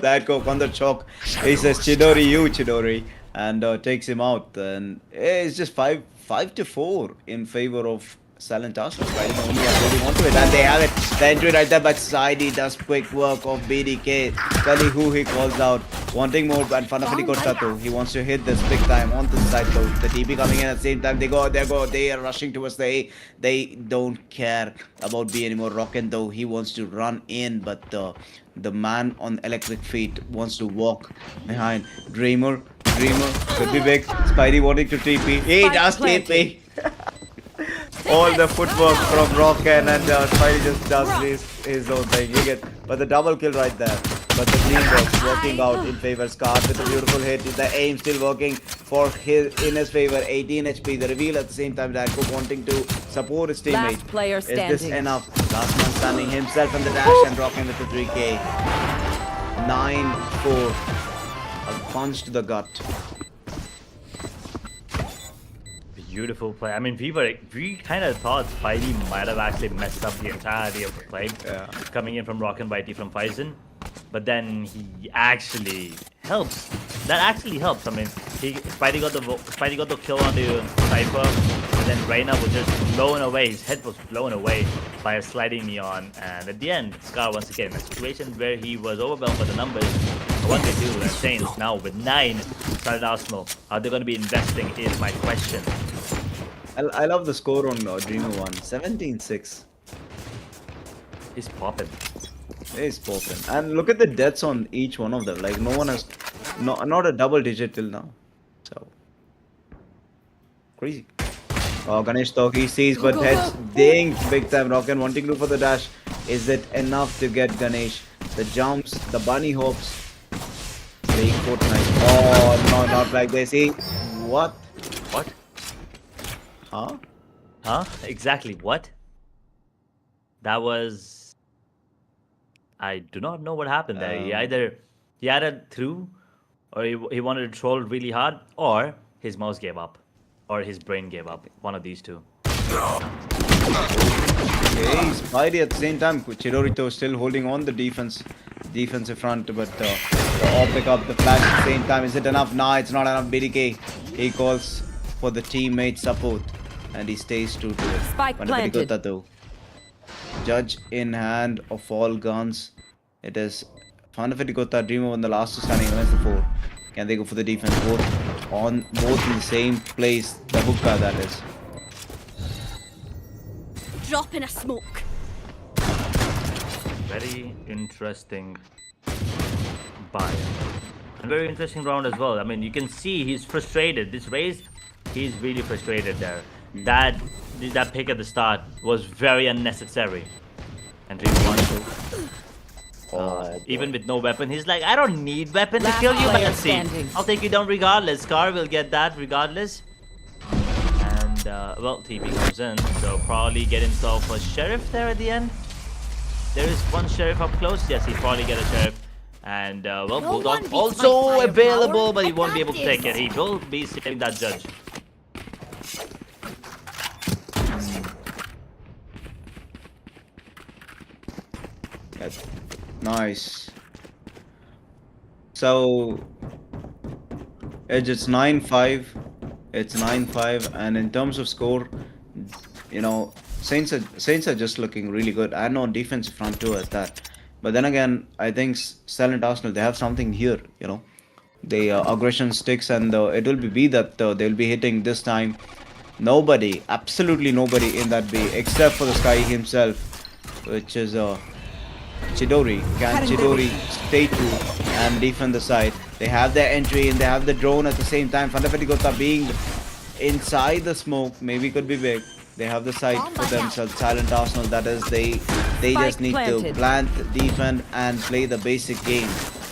Speaker 3: that go on the chalk. He says Chidori, and takes him out. And it's just 5-4 in favor of Silent Arsenal. Right? Only are holding on to it, and they have it. The entry right there, but Saidi does quick work of BDK. Kali who he calls out, wanting more, and Fanafani Kortatu. He wants to hit this big time on the side though. The TP coming in at the same time. They are rushing towards the A. They don't care about B anymore. Rockin' though, he wants to run in, but the man on electric feet wants to walk behind. Dreamer could be big. Spidey wanting to TP. He does TP. All the footwork from Rockin and Spidey just does his own thing. You get, but the double kill right there. But the teamwork working out in favor. Scar with a beautiful hit. The aim still working in his favor. 18 HP. The reveal at the same time. Danko wanting to support his teammate.
Speaker 4: Last player
Speaker 3: Is
Speaker 4: standing.
Speaker 3: this enough? Last man standing himself in the dash and Rockin with the 3K. 9-4. A punch to the gut.
Speaker 2: Beautiful play. I mean, we kind of thought Spidey might have actually messed up the entirety of the play, coming in from Rock and Whitey from Faison, but then he actually helps. That actually helps. I mean, Spidey got the kill on the Cypher, and then Reyna was just blown away. His head was blown away by a sliding neon, and at the end, Scar once again in a situation where he was overwhelmed by the numbers. What they do, and Saints now with 9 started Arsenal. Are they going to be investing? Is my question.
Speaker 3: I love the score on Dreamer 1. 17-6.
Speaker 2: He's popping.
Speaker 3: It's popping. And look at the deaths on each one of them. Like, no one has... not a double digit till now. So... crazy. Oh, Ganesh Talk, he sees, but heads ding big time. Rocket wanting to go for the dash. Is it enough to get Ganesh? The jumps, the bunny hops. Playing Fortnite. Oh, no, not like this. See? What?
Speaker 2: What?
Speaker 3: Huh?
Speaker 2: Huh? Exactly. What? That was... I do not know what happened there. He either threw, or he wanted to troll really hard, or his mouse gave up, or his brain gave up. One of these two.
Speaker 3: Okay, Spidey at the same time. Chidorito still holding on the defensive front, but the all pick up the flash at the same time. Is it enough? Nah, it's not enough. BDK, he calls for the teammate support, and he stays true to it.
Speaker 4: Spike planted.
Speaker 3: Though. Judge in hand of all guns. It is Fanafetikota Dreamer on the last standing against the 4. Can they go for the defense? Both in the same place. The hookah, that is.
Speaker 1: Drop in a smoke.
Speaker 2: Very interesting buy. And very interesting round as well. I mean, you can see he's frustrated. This race, he's really frustrated there. That pick at the start was very unnecessary. And Dream won even with no weapon, he's like, I don't need weapon to kill you, but let's see. I'll take you down regardless. Scar will get that regardless. And, well, TP comes in, so probably get himself a sheriff there at the end. There is one sheriff up close. Yes, he'll probably get a sheriff. And, well, Bulldog also available, but he won't be able to take it. He will be saving that judge.
Speaker 3: Nice. So, Edge, it's 9-5. It's 9-5, and in terms of score, you know, Saints are just looking really good, and on defensive front too at that. But then again, I think Silent Arsenal, they have something here, you know. The aggression sticks, and it will be that they'll be hitting this time. Nobody, absolutely nobody in that B except for the Sky himself, which is Chidori. Can Chidori stay true and defend the side? They have their entry and they have the drone at the same time. Fanafetikota being inside the smoke, maybe could be big. They have the site for themselves. Silent Arsenal, that is, they just need to plant, defend, and play the basic game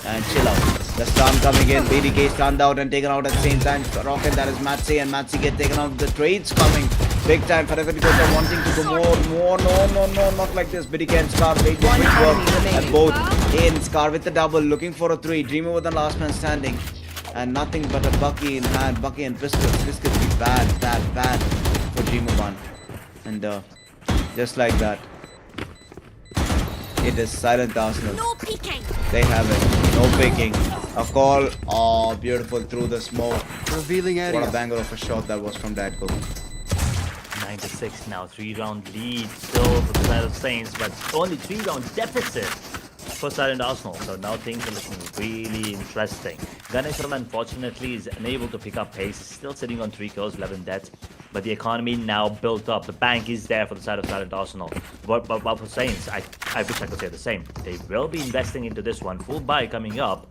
Speaker 3: and chill out. The stun coming in, BDK stunned out and taken out at the same time. Rocket, that is Matsi, and Matsi get taken out. The trades coming big time. Fanafetikota wanting to go more. No, not like this. BDK and Scar made the quick work, and both in. Scar with the double, looking for a 3. Dreamer with the last man standing, and nothing but a Bucky in hand. Bucky and Biscuits. This could be bad for Dreamer 1. And just like that, it is Silent Arsenal.
Speaker 1: No peeking.
Speaker 3: They have it. No peeking. A call. Oh, beautiful through the smoke.
Speaker 5: Revealing area.
Speaker 3: What a banger of a shot that was from Dadko.
Speaker 2: 9-6 now, 3-round lead still for the side of Saints, but only 3-round deficit for Silent Arsenal. So now things are looking really interesting. Ganesh, unfortunately, is unable to pick up pace. He's still sitting on 3 kills, 11 deaths. But the economy now built up. The bank is there for the side of Silent Arsenal. But for Saints, I wish I could say the same. They will be investing into this one. Full buy coming up.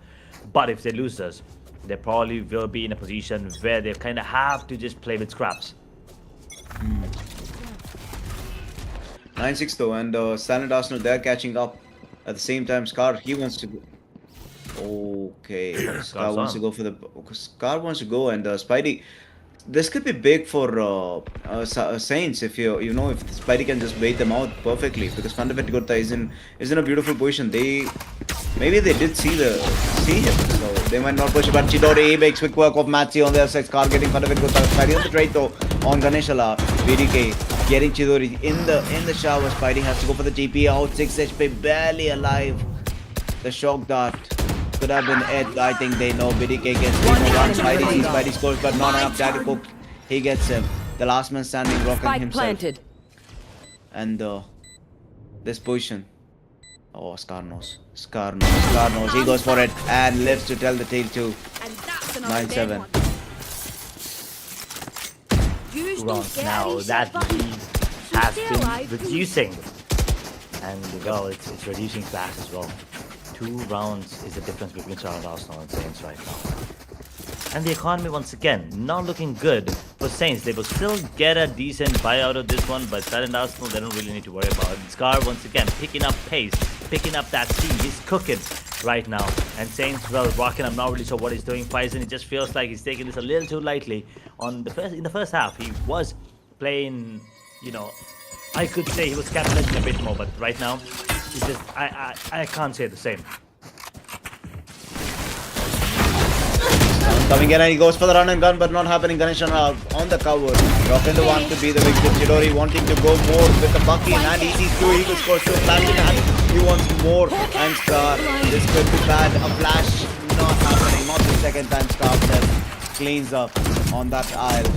Speaker 2: But if they lose this, they probably will be in a position where they kind of have to just play with scraps.
Speaker 3: 9-6 though, and Silent Arsenal, they're catching up. At the same time, Scar, he wants to go. Okay, Scar wants to go for the... Scar wants to go, and Spidey... This could be big for Saints if you know, if Spidey can just bait them out perfectly, because Fanafetikota is in a beautiful position. They Maybe they did see him, so they might not push it. But Chidori makes quick work of Matsi on the other side. Scar getting front of it. Good Spidey on the trade though on Ganeshala. VDK getting Chidori in the shower. Spidey has to go for the TP out. 6 HP, barely alive. The shock dart could have been it. I think they know. VDK gets one. Spidey scores, but not enough. Daddy Cook, he gets him. The last man standing, rocking
Speaker 4: Spike
Speaker 3: himself.
Speaker 4: planted.
Speaker 3: And this position. Oh, Scar knows. Scar knows. He goes for it and lives to tell the tale too. 9-7.
Speaker 2: Well, now that lead has been reducing. And well, it's reducing fast as well. 2 rounds is the difference between Charlotte Arsenal and Saints right now. And the economy once again not looking good for Saints. They will still get a decent buy out of this one, but Silent Arsenal they don't really need to worry about it. Scar once again picking up pace, picking up that steam. He's cooking right now. And Saints, well, rocking. I'm not really sure what he's doing. Faison, it just feels like he's taking this a little too lightly. In the first half, he was playing, you know, I could say he was capitalizing a bit more, but right now, he's just I can't say the same.
Speaker 3: Coming in and he goes for the run and gun, but not happening. Ganesh on the cover. Rockin the one to be the victim. Chidori wanting to go more with the Bucky and he sees through. He will score through. Planted and he wants more. And Scar, this could be bad. A flash not happening. Not the second time Scar cleans up on that aisle.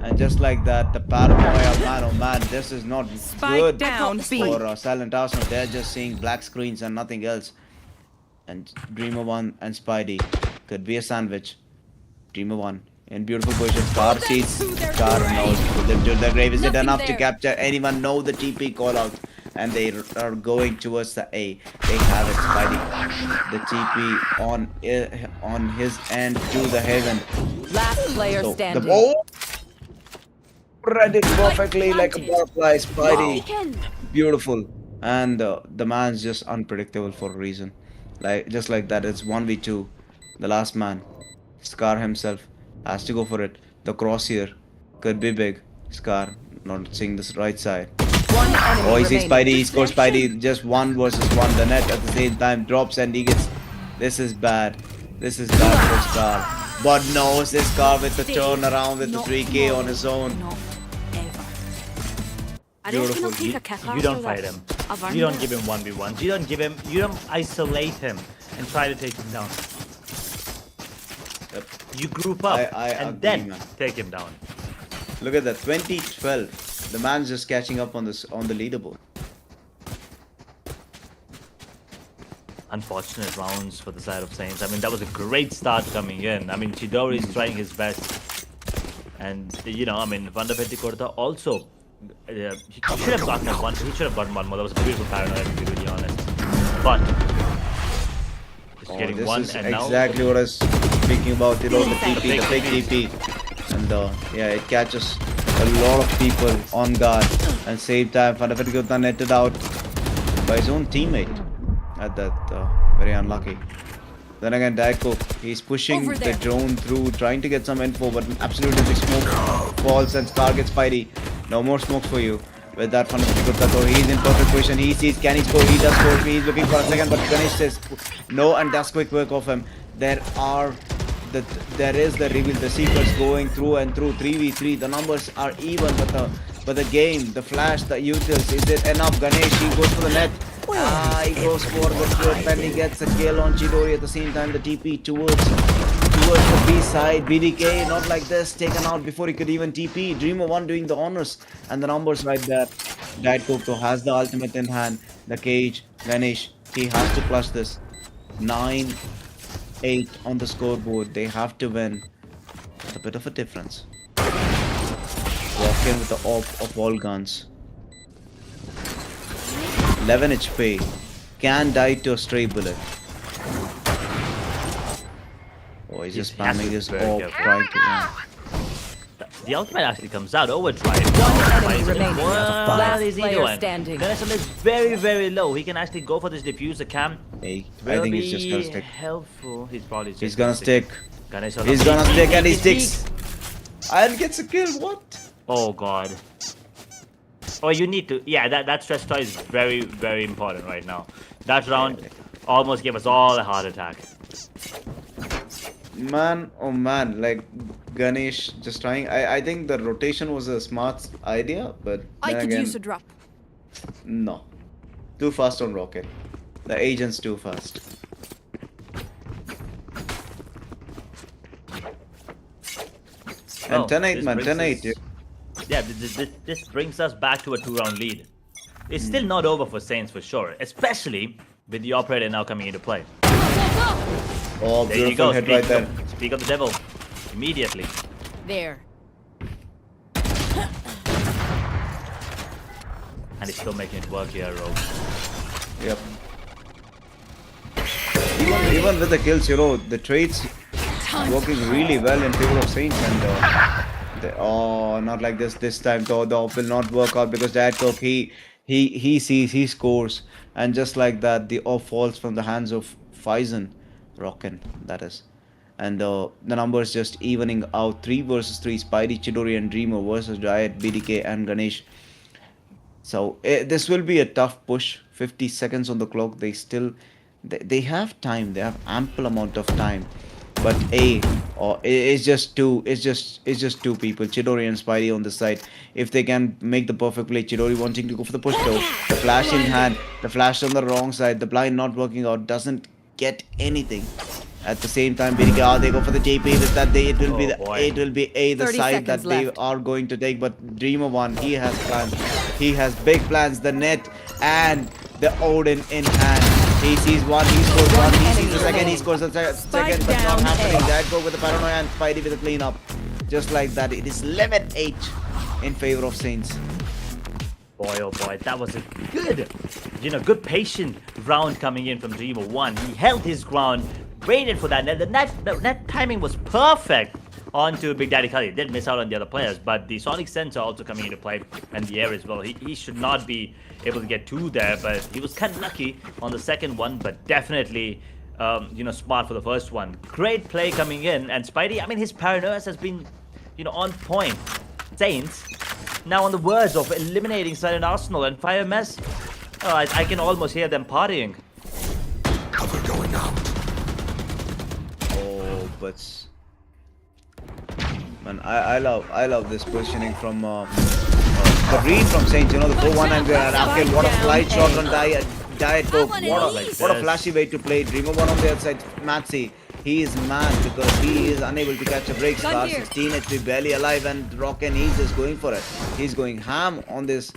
Speaker 3: And just like that, the paranoia, man, oh man, this is not good
Speaker 4: down,
Speaker 3: for Silent Arsenal. They're just seeing black screens and nothing else. And Dreamer 1 and Spidey could be a sandwich. Dreamer 1 in beautiful position. Scar sees. Scar knows. Put them to the grave. Is it enough to capture anyone? No, the TP call out. And they are going towards the A. They have it, Spidey. The TP on his end to the heaven.
Speaker 4: Last player standing.
Speaker 3: The ball read it perfectly like a butterfly. Spidey. Beautiful. And the man's just unpredictable for a reason. Just like that, it's 1v2. The last man. Scar himself has to go for it. The cross here could be big. Scar not seeing this right side. Oh, he sees Spidey. He scores Spidey. Just 1 versus 1. The net at the same time drops and he gets. This is bad. This is bad for Scar. But no, this Scar with the turnaround with the 3K on his own. Beautiful.
Speaker 2: You don't fight him. You don't give him 1v1. You don't isolate him and try to take him down.
Speaker 3: Yep.
Speaker 2: You group up and
Speaker 3: agree,
Speaker 2: then
Speaker 3: man.
Speaker 2: take him down.
Speaker 3: Look at that, 2012. The man's just catching up on the leaderboard.
Speaker 2: Unfortunate rounds for the side of Saints. I mean, that was a great start coming in. I mean, Chidori is trying his best. And, you know, I mean, Vanda Petticorta also. He should have gotten one. He should have gotten one more. That was a beautiful paranoia, to be really honest. But just getting
Speaker 3: this
Speaker 2: one
Speaker 3: is
Speaker 2: and now
Speaker 3: exactly what I was speaking about. You know, the TP, the big TP, and yeah, it catches a lot of people on guard. And same time, Vanda Petticorta netted out by his own teammate. At that, very unlucky. Then again, Daiko, he's pushing the drone through, trying to get some info, but absolutely the smoke falls and Scar gets Spidey. No more smokes for you. With that fun, he's in perfect position. He sees, can he score? He does score. He's looking for a second, but Ganesh says no and does quick work of him. There is the reveal, the sequence going through and through. 3v3. The numbers are even, but the game, the flash, the utils, is it enough? Ganesh, he goes for the net. He goes for the flip and he gets a kill on Chidori. At the same time, the TP towards the B side. BDK, not like this, taken out before he could even TP. Dreamer 1 doing the honors. And the numbers right there. Diet Coco has the ultimate in hand. The cage, Ganesh, he has to clutch this. 9-8 on the scoreboard. They have to win. It's a bit of a difference. Walk in with the op of all guns. 11 HP. Can die to a stray bullet. Oh, he's just spamming his op, trying to.
Speaker 2: the ultimate actually comes out. Overdrive.
Speaker 4: One enemy remaining.
Speaker 2: What
Speaker 4: Last
Speaker 2: is he
Speaker 4: player
Speaker 2: doing?
Speaker 4: standing.
Speaker 2: Ganesha is very, very low. He can actually go for this diffuser cam.
Speaker 3: Hey, I think he's just gonna stick.
Speaker 2: Helpful. He's probably just
Speaker 3: He's gonna stick.
Speaker 2: Ganesha
Speaker 3: He's gonna stick and he sticks. And gets a kill. What?
Speaker 2: Oh god. Oh, you need to. Yeah, that stress toy is very, very important right now. That round Almost gave us all a heart attack.
Speaker 3: Man, oh man, like Ganesh just trying. I think the rotation was a smart idea, but
Speaker 4: I
Speaker 3: then
Speaker 4: could
Speaker 3: again,
Speaker 4: use a drop.
Speaker 3: no. Too fast on Rocket. The agent's too fast. And
Speaker 2: Oh,
Speaker 3: 10-8,
Speaker 2: this
Speaker 3: man,
Speaker 2: brings
Speaker 3: 10-8.
Speaker 2: us-
Speaker 3: Dude.
Speaker 2: Yeah, this brings us back to a 2-round lead. It's still not over for Saints for sure, especially with the operator now coming into play.
Speaker 3: Oh,
Speaker 2: There you
Speaker 3: beautiful
Speaker 2: go.
Speaker 3: head right there.
Speaker 2: Speak of the devil. Immediately.
Speaker 4: There.
Speaker 2: And he's still making it work here, Rogue.
Speaker 3: Yep. Even with the kills, the trades working really well in favor of Saints, and oh, not like this time. The op will not work out because Dad Cook he sees, he scores, and just like that, the off falls from the hands of Faison, Rockin, that is. And the numbers just evening out. 3 versus 3, Spidey, Chidori, and Dreamer versus Riot, BDK, and Ganesh. So this will be a tough push. 50 seconds on the clock. They have time. They have ample amount of time. But it's just two. It's just two people, Chidori and Spidey on the side. If they can make the perfect play, Chidori wanting to go for the push though. The flash in hand, the flash on the wrong side, the blind not working out, doesn't get anything. At the same time, BDK, they go for the JP. With that, it will be the
Speaker 4: 30
Speaker 3: side that
Speaker 4: seconds
Speaker 3: they
Speaker 4: left.
Speaker 3: are going to take. But Dreamer one, he has plans. He has big plans. The net and the Odin in hand. He sees one, he scores one, he sees the second, he scores the second, but not
Speaker 4: down
Speaker 3: happening.
Speaker 4: A.
Speaker 3: Dad go with the paranoia and Spidey with the cleanup. Just like that, it is 11-8 in favor of Saints.
Speaker 2: Boy, oh boy, that was a good patient round coming in from Dreamer 1. He held his ground, waited for that net. The net timing was perfect onto Big Daddy Khalid. Did miss out on the other players, but the Sonic Sensor also coming into play and the air as well. He should not be able to get 2 there, but he was kind of lucky on the second one, but definitely smart for the first one. Great play coming in, and Spidey, I mean, his paranoia has been on point. Saints now on the verge of eliminating Silent Arsenal and Fire Mess. Oh, I can almost hear them partying.
Speaker 5: Cover going out.
Speaker 3: Oh, but man, I love this positioning from the read from Saints. The 4-1 and Rafael, what a flight shot on Diet Coke. What a flashy way to play. Dreamer one on the other side, Matsy. He is mad because he is unable to catch a break. Star 16 HP, barely alive, and Rockin, he's just going for it. He's going ham on this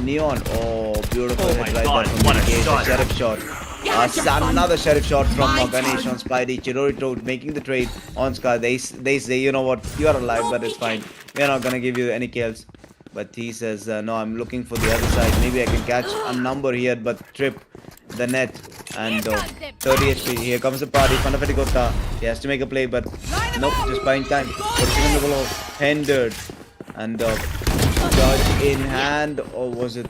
Speaker 3: neon. Oh, beautiful
Speaker 2: Oh
Speaker 3: hit
Speaker 2: my
Speaker 3: right
Speaker 2: God,
Speaker 3: there from
Speaker 2: what a
Speaker 3: BDK.
Speaker 2: shot.
Speaker 3: The sheriff shot. Another sheriff shot from Ganesh on Spidey. Chidori making the trade on Scar. They say, you know what, you are alive, but it's fine. We're not gonna give you any kills. But he says, no, I'm looking for the other side. Maybe I can catch a number here, but trip the net. And 30 HP. Here comes the party. Fanafatigota. He has to make a play, but nope, just buying time. Putting in the below. Hindered. And dodge in hand. Or was it?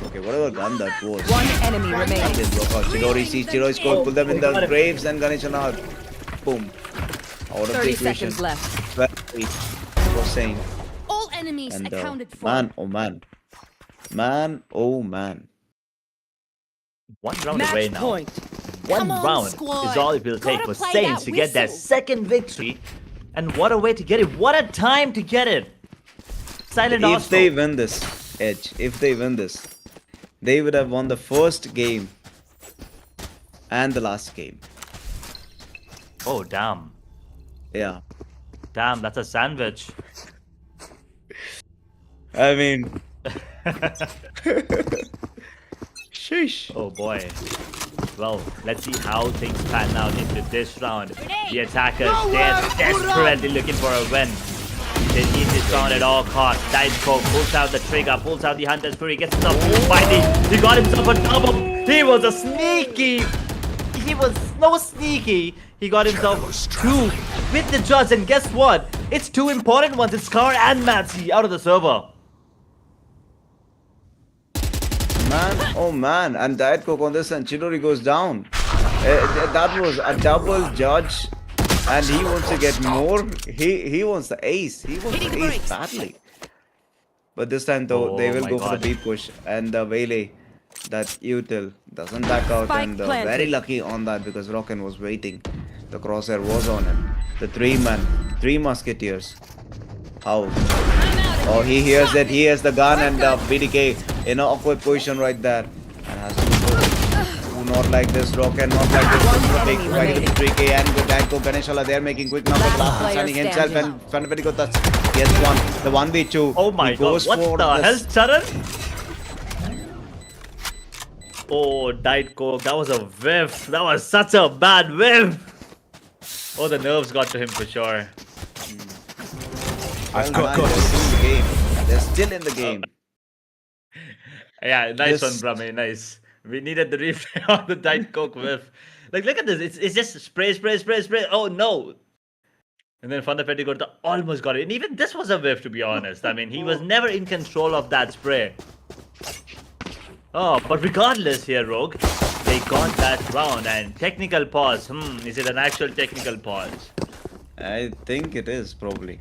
Speaker 3: Okay, whatever gun that was.
Speaker 4: One enemy
Speaker 3: That
Speaker 4: remaining.
Speaker 3: did work out. Chidori sees Chidori score. Pull them in the graves and Ganesh on out. Boom. Out of the
Speaker 4: 30
Speaker 3: equation.
Speaker 4: seconds left.
Speaker 3: 12 for Saint.
Speaker 6: All enemies
Speaker 3: And
Speaker 6: accounted for.
Speaker 3: man, oh man. Man, oh man.
Speaker 2: 1 round
Speaker 4: Match
Speaker 2: away now.
Speaker 4: point.
Speaker 2: One
Speaker 6: Come on,
Speaker 2: round
Speaker 6: squad.
Speaker 2: is all it will take
Speaker 6: Gotta
Speaker 2: for
Speaker 6: play
Speaker 2: Saints
Speaker 6: that
Speaker 2: to get their
Speaker 6: whistle.
Speaker 2: second victory. And what a way to get it. What a time to get it. Silent
Speaker 3: If they
Speaker 2: Arsenal.
Speaker 3: win this, Edge, if they win this, they would have won the first game and the last game.
Speaker 2: Oh, damn.
Speaker 3: Yeah.
Speaker 2: Damn, that's a sandwich.
Speaker 3: I mean, sheesh.
Speaker 2: Oh boy. Well, let's see how things pan out into this round. The attackers, they're desperately looking for a win. They need this round at all costs. Dice Coke pulls out the trigger, pulls out the Hunter's Fury, gets himself fighting. He got himself a double. He was a sneaky. He was no sneaky. He got himself 2 with the judge, and guess what? It's 2 important ones. It's Scar and Matsy out of the server.
Speaker 3: Man, oh man. And Diet Coke on this and Chidori goes down. That was a double judge. And he wants to get more. He wants the ace. He wants the ace badly. But this time though, they
Speaker 2: Oh
Speaker 3: will
Speaker 2: my
Speaker 3: go for
Speaker 2: God.
Speaker 3: the B push and the Waylay. that util doesn't back out,
Speaker 4: Spike
Speaker 3: and
Speaker 4: planted.
Speaker 3: very lucky on that because Rocken was waiting. The crosshair was on him. The three musketeers. How? Oh, he hears that. He has the gun, and BDK in an awkward position right there, and has to go. Not like this, Rocken. Not like this.
Speaker 4: One
Speaker 3: This is a big
Speaker 4: enemy
Speaker 3: fight with
Speaker 4: remaining.
Speaker 3: 3K and with Danko Ganeshala. They are making quick numbers.
Speaker 4: Last
Speaker 3: Last
Speaker 4: player
Speaker 3: standing himself,
Speaker 4: standing.
Speaker 3: and Fanafetico gets one. The 1v2.
Speaker 2: Oh my
Speaker 3: He
Speaker 2: god,
Speaker 3: goes
Speaker 2: what
Speaker 3: for
Speaker 2: the hell,
Speaker 3: this-
Speaker 2: Charan? Oh, Diet Coke, that was a whiff. That was such a bad whiff. Oh, the nerves got to him for sure.
Speaker 3: They're still in the game. They're still in the game.
Speaker 2: Yeah, nice
Speaker 3: This-
Speaker 2: one, Brahmi, nice. We needed the replay on the Diet Coke whiff. Like, look at this. It's just spray, spray, spray, spray. Oh, no. And then Fanafetico almost got it. And even this was a whiff, to be honest. I mean, he was never in control of that spray. Oh, but regardless here, Rogue, they got that round. And technical pause. Is it an actual technical pause?
Speaker 3: I think it is probably.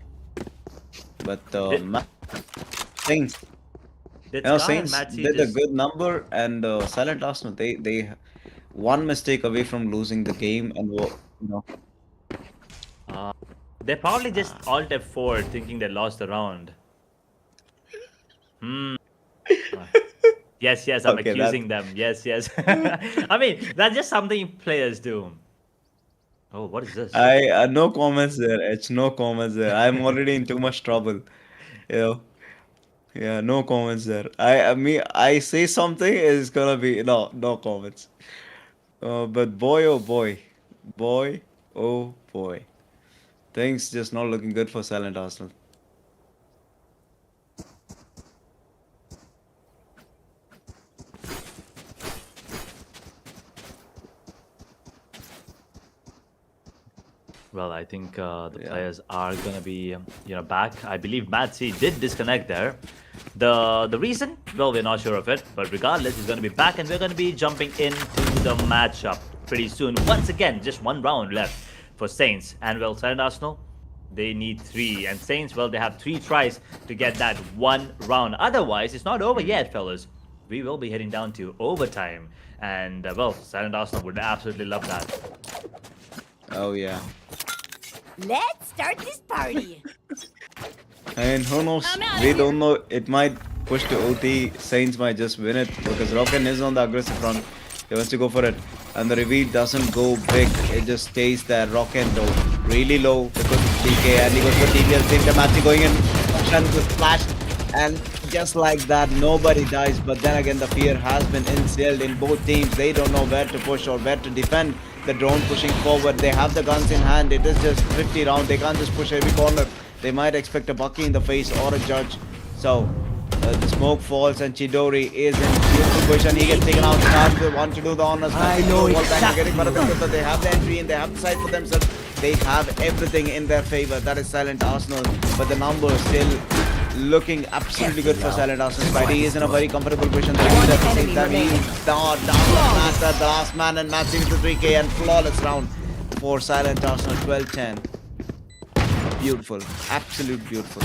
Speaker 3: But
Speaker 2: Did-
Speaker 3: Saints,
Speaker 2: Did
Speaker 3: you know,
Speaker 2: Sky and
Speaker 3: Saints
Speaker 2: Matsy
Speaker 3: did a
Speaker 2: just-
Speaker 3: good number, and Silent Arsenal they one mistake away from losing the game, and
Speaker 2: They probably just alt F4 thinking they lost the round. Yes, yes, I'm
Speaker 3: Okay,
Speaker 2: accusing them. Yes, yes. I mean, that's just something players do. Oh, what is this?
Speaker 3: I no comments there. It's no comments there. I'm already in too much trouble. You know. Yeah, no comments there. I say something, it's gonna be no comments. But boy oh boy, boy oh boy, things just not looking good for Silent Arsenal.
Speaker 2: Well, I think the players are gonna be, back. I believe Matsy did disconnect there. The reason, well, we're not sure of it, but regardless, he's gonna be back, and we're gonna be jumping into the matchup pretty soon. Once again, just one round left for Saints, and well, Silent Arsenal, they need 3, and Saints, well, they have 3 tries to get that one round. Otherwise, it's not over yet, fellas. We will be heading down to overtime, and well, Silent Arsenal would absolutely love that.
Speaker 3: Oh yeah.
Speaker 6: Let's start this party.
Speaker 3: And who knows?
Speaker 6: I'm outta
Speaker 3: We
Speaker 6: here.
Speaker 3: don't know. It might push to OT. Saints might just win it because Rocken is on the aggressive front. He wants to go for it. And the reveal doesn't go big. It just stays there. Rocken though. Really low because of DK. And he goes for DPL. Same time Matthew going in. And with flash. And just like that, nobody dies. But then again, the fear has been instilled in both teams. They don't know where to push or where to defend. The drone pushing forward. They have the guns in hand. It is just 50 round. They can't just push every corner. They might expect a Bucky in the face or a judge. So the smoke falls and Chidori is in beautiful position. He gets taken out. They want to do the honors.
Speaker 2: I know
Speaker 3: exactly. They have the entry and they have the side for themselves. They have everything in their favor. That is Silent Arsenal. But the numbers still looking absolutely good for Silent Arsenal. Spidey is in a very comfortable position. The lead at the same time. He's down the last man, and matching the 3K and flawless round for Silent Arsenal. 12-10. Beautiful. Absolute beautiful.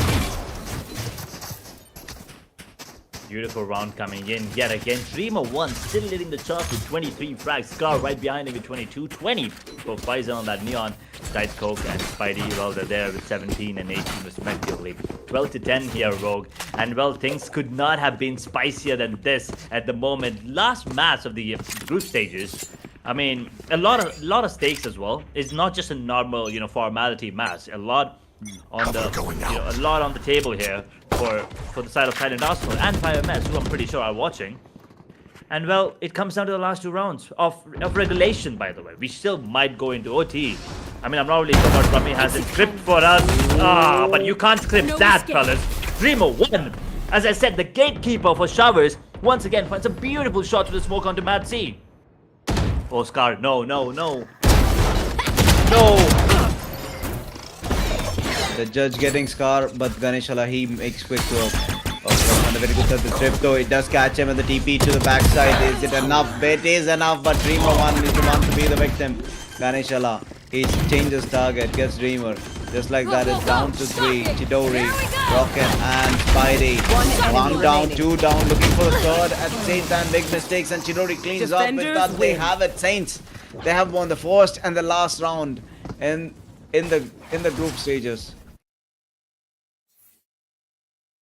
Speaker 2: Beautiful round coming in yet again. Dreamer 1 still leading the charge with 23 frags. Scar right behind him with 22. 20 for Pfizer on that Neon. Diet Coke and Spidey, well, they're there with 17 and 18 respectively. 12-10 here, Rogue. And well, things could not have been spicier than this at the moment. Last match of the group stages. I mean, a lot of stakes as well. It's not just a normal, formality match. A lot on the, a lot on the table here for the side of Silent Arsenal and FireMS, who I'm pretty sure are watching. And well, it comes down to the last 2 rounds of regulation, by the way. We still might go into OT. I mean, I'm not really sure what Rummy has it script for us. But you can't script that, fellas. Dreamer 1, as I said, the gatekeeper for showers, once again finds a beautiful shot to the smoke onto Mad C. Oh, Scar, no. No!
Speaker 3: The judge getting Scar, but Ganeshala, he makes quick work. And a very good at the trip though. It does catch him and the TP to the backside. Is it enough? It is enough, but Dreamer 1 is the one to be the victim. Ganeshala, he changes target, gets Dreamer. Just like that, it's down to three. Chidori, Rocket, and Spidey.
Speaker 4: One enemy
Speaker 3: One down,
Speaker 4: remaining.
Speaker 3: two down, looking for the third. At the same time, big mistakes, and Chidori cleans up. With
Speaker 4: Defenders
Speaker 3: that, they
Speaker 4: win.
Speaker 3: have it. Saints, they have won the first and the last round in the group stages.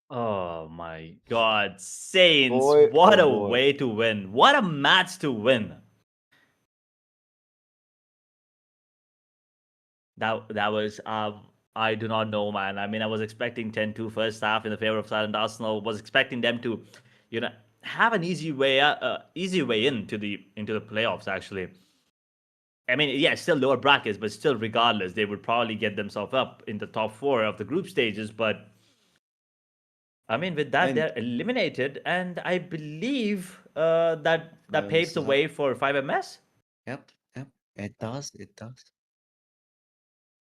Speaker 2: Oh my God, Saints!
Speaker 3: Boy,
Speaker 2: What
Speaker 3: oh
Speaker 2: a
Speaker 3: boy.
Speaker 2: way to win! What a match to win! That was I do not know, man. I mean, I was expecting 10-2 first half in the favor of Silent Arsenal. Was expecting them to, you know, have an easy way into the playoffs. Actually, I mean, yeah, still lower brackets, but still, regardless, they would probably get themselves up in the top four of the group stages. But I mean, with
Speaker 3: I
Speaker 2: that,
Speaker 3: mean,
Speaker 2: they're eliminated, and I believe that paves the
Speaker 3: so,
Speaker 2: way for 5MS.
Speaker 3: yep, yep, it does, it does.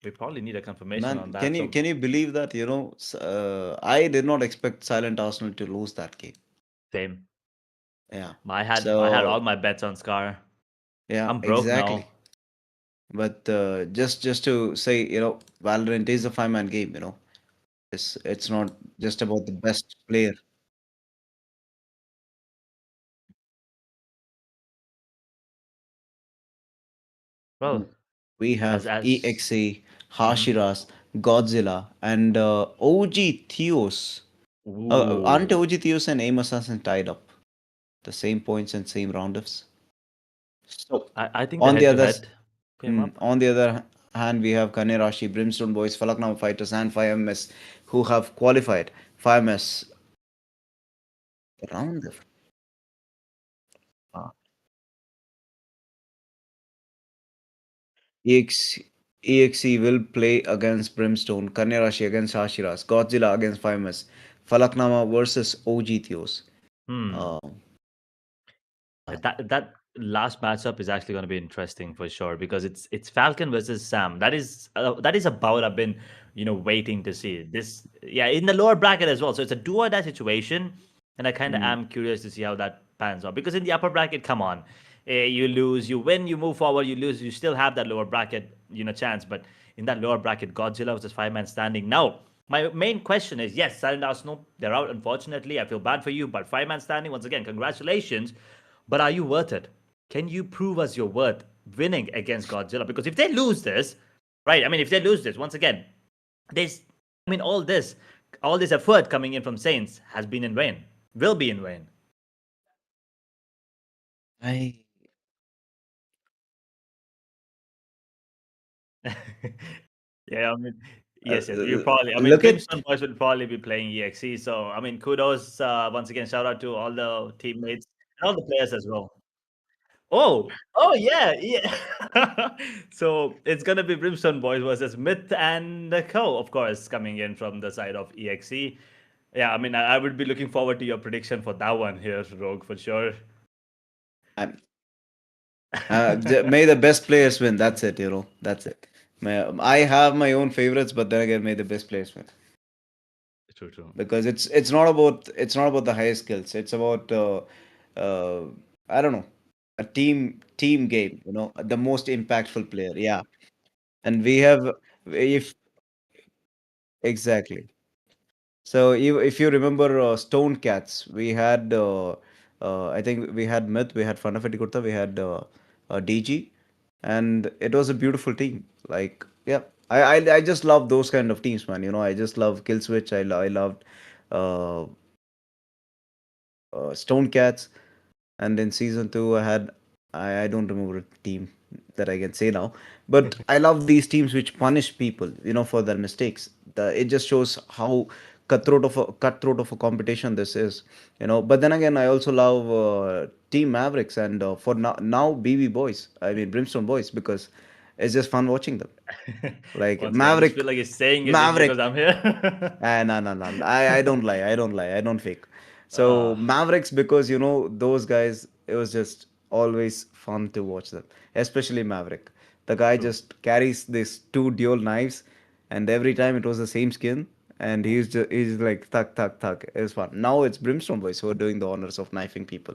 Speaker 2: We probably need a confirmation on
Speaker 3: Man,
Speaker 2: that. So
Speaker 3: can you believe that? I did not expect Silent Arsenal to lose that game.
Speaker 2: same.
Speaker 3: Yeah.
Speaker 2: I had all
Speaker 3: So
Speaker 2: my bets on Scar.
Speaker 3: yeah,
Speaker 2: I'm broke
Speaker 3: exactly.
Speaker 2: now.
Speaker 3: But just to say, Valorant is a five-man game. It's not just about the best player.
Speaker 2: Well,
Speaker 3: We
Speaker 2: as
Speaker 3: have
Speaker 2: as
Speaker 3: EXA,
Speaker 2: mhm.
Speaker 3: Hashiras, Godzilla, and OG Theos. Aren't
Speaker 2: Ooh,
Speaker 3: OG Theos and Aim Assassin tied up? The same points and same round-offs. So
Speaker 2: I think the
Speaker 3: on the
Speaker 2: head to
Speaker 3: other
Speaker 2: head came up.
Speaker 3: On the other hand, we have Kanerashi, Brimstone Boys, Falaknam Fighters, and 5MS who have qualified. 5MS round of uh, EX, EXE will play against Brimstone, Kanerashi against Hashiras, Godzilla against 5MS, Falaknama versus OG Theos.
Speaker 2: Hmm.
Speaker 3: Uh,
Speaker 2: That last matchup is actually going to be interesting for sure because it's Falcon versus Sam. That is about I've been waiting to see this. Yeah, in the lower bracket as well. So it's a do or die situation, and I kind of
Speaker 3: mm,
Speaker 2: am curious to see how that pans out because in the upper bracket, come on, you lose, you win, you move forward, you lose, you still have that lower bracket chance. But in that lower bracket, Godzilla was just five-man standing. Now my main question is yes, Silent Arsenal, they're out, unfortunately. I feel bad for you, but five-man standing, once again, congratulations. But are you worth it? Can you prove us you're worth winning against Godzilla? Because if they lose this, right? I mean, if they lose this, once again, this, I mean, all this effort coming in from Saints has been in vain, will be in vain.
Speaker 3: I
Speaker 2: Yeah, I mean,
Speaker 3: uh,
Speaker 2: yes, yes. You probably, I mean,
Speaker 3: look at
Speaker 2: Brimstone Boys will probably be playing EXE. So, I mean, kudos once again. Shout out to all the teammates and all the players as well. Oh yeah, yeah. So it's gonna be Brimstone Boys versus Myth and the Co, of course, coming in from the side of EXE. Yeah, I mean, I would be looking forward to your prediction for that one here, Rogue, for sure.
Speaker 3: I'm, may the best players win. That's it. That's it. I have my own favorites, but then again, may the best players win.
Speaker 2: True, true.
Speaker 3: Because it's not about the highest skills. It's about uh, I don't know, a team game. The most impactful player. Yeah, and we have if exactly. So if you remember Stone Cats, we had I think we had Myth, we had Fanafeti Kurta, we had DG, and it was a beautiful team. Like yeah, I just love those kind of teams, man. I just love Kill Switch. I loved uh, Stone Cats. And in season two, I don't remember a team that I can say now, but I love these teams which punish people, for their mistakes. It just shows how cutthroat of a competition this is. But then again, I also love Team Mavericks and for now BB Boys. I mean Brimstone Boys because it's just fun watching them. Like
Speaker 2: Once again, I just feel
Speaker 3: Maverick,
Speaker 2: like he's saying it just because
Speaker 3: Maverick.
Speaker 2: I'm here.
Speaker 3: No, no, no. I don't lie. I don't lie. I don't fake. So
Speaker 2: uh,
Speaker 3: Mavericks, because those guys, it was just always fun to watch them, especially Maverick. The guy
Speaker 2: True.
Speaker 3: just carries these two dual knives, and every time it was the same skin, and he's like thug thug thug. It was fun. Now it's Brimstone Boys who are doing the honors of knifing people.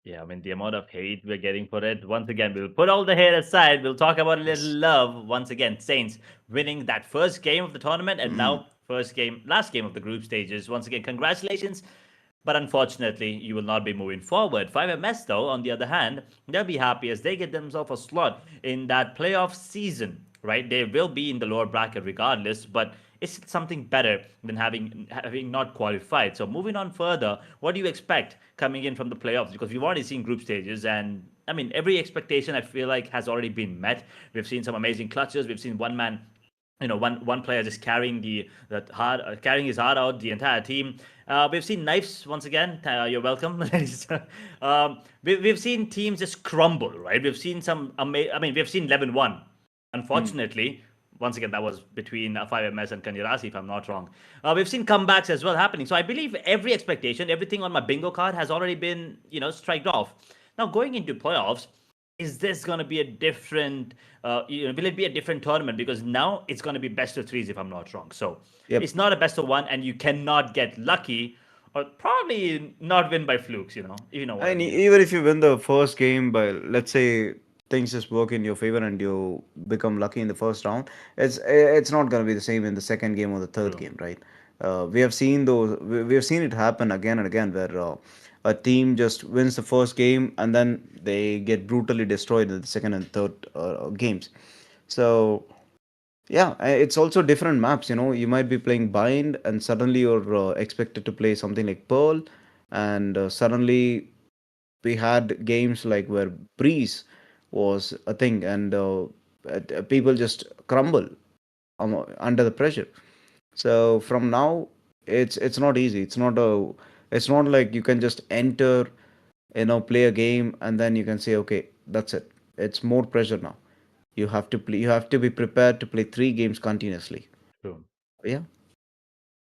Speaker 2: Yeah, I mean, the amount of hate we're getting for it. Once again, we'll put all the hate aside. We'll talk about a little
Speaker 3: Yes.
Speaker 2: love. Once again, Saints winning that first game of the tournament and now last game of the group stages. Once again, congratulations. But unfortunately, you will not be moving forward. 5MS, though, on the other hand, they'll be happy as they get themselves a slot in that playoff season, right? They will be in the lower bracket regardless, but it's something better than having not qualified. So moving on further, what do you expect coming in from the playoffs? Because we've already seen group stages, and I mean every expectation I feel like has already been met. We've seen some amazing clutches. We've seen one man, one player just carrying carrying his heart out, the entire team. We've seen knives once again. You're welcome. We've seen teams just crumble, right? We've seen we've seen 11-1. Unfortunately, once again, that was between 5MS and Kanyarasi, if I'm not wrong. We've seen comebacks as well happening. So I believe every expectation, everything on my bingo card has already been, striked off. Now, going into playoffs, is this going to be a different, will it be a different tournament? Because now it's going to be best of threes, if I'm not wrong. So
Speaker 3: Yep.
Speaker 2: it's not a best of one, and you cannot get lucky or probably not win by flukes, if you know what I
Speaker 3: And
Speaker 2: mean.
Speaker 3: even if you win the first game by, let's say, things just work in your favor and you become lucky in the first round, it's not going to be the same in the second game or the third
Speaker 2: True.
Speaker 3: game, right? We have seen it happen again and again where a team just wins the first game and then they get brutally destroyed in the second and third games. So yeah, it's also different maps. You might be playing Bind, and suddenly you're expected to play something like Pearl, and suddenly we had games like where Breeze was a thing, and people just crumble under the pressure. So from now, it's not easy. It's not like you can just enter, play a game, and then you can say, okay, that's it. It's more pressure now. You have to play. You have to be prepared to play 3 games continuously.
Speaker 2: True.
Speaker 3: Yeah.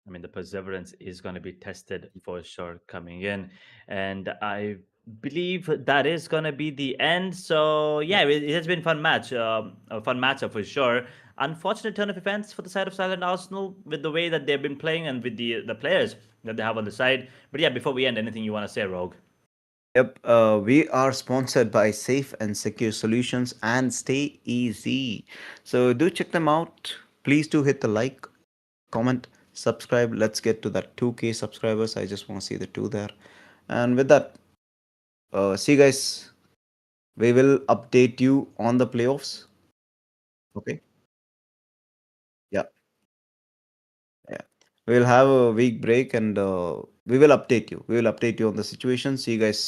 Speaker 2: I mean, the perseverance is going to be tested for sure coming in. And I believe that is going to be the end. So, yeah, it has been a fun matchup for sure. Unfortunate turn of events for the side of Silent Arsenal with the way that they've been playing and with the players that they have on the side. But yeah, before we end, anything you want to say, Rogue?
Speaker 3: Yep, we are sponsored by Safe and Secure Solutions and Stay Easy. So do check them out. Please do hit the like, comment, subscribe. Let's get to that 2K subscribers. I just want to see the 2 there. And with that, see you guys. We will update you on the playoffs. Okay. Yeah. Yeah. We'll have a week break and we will update you. We will update you on the situation. See you guys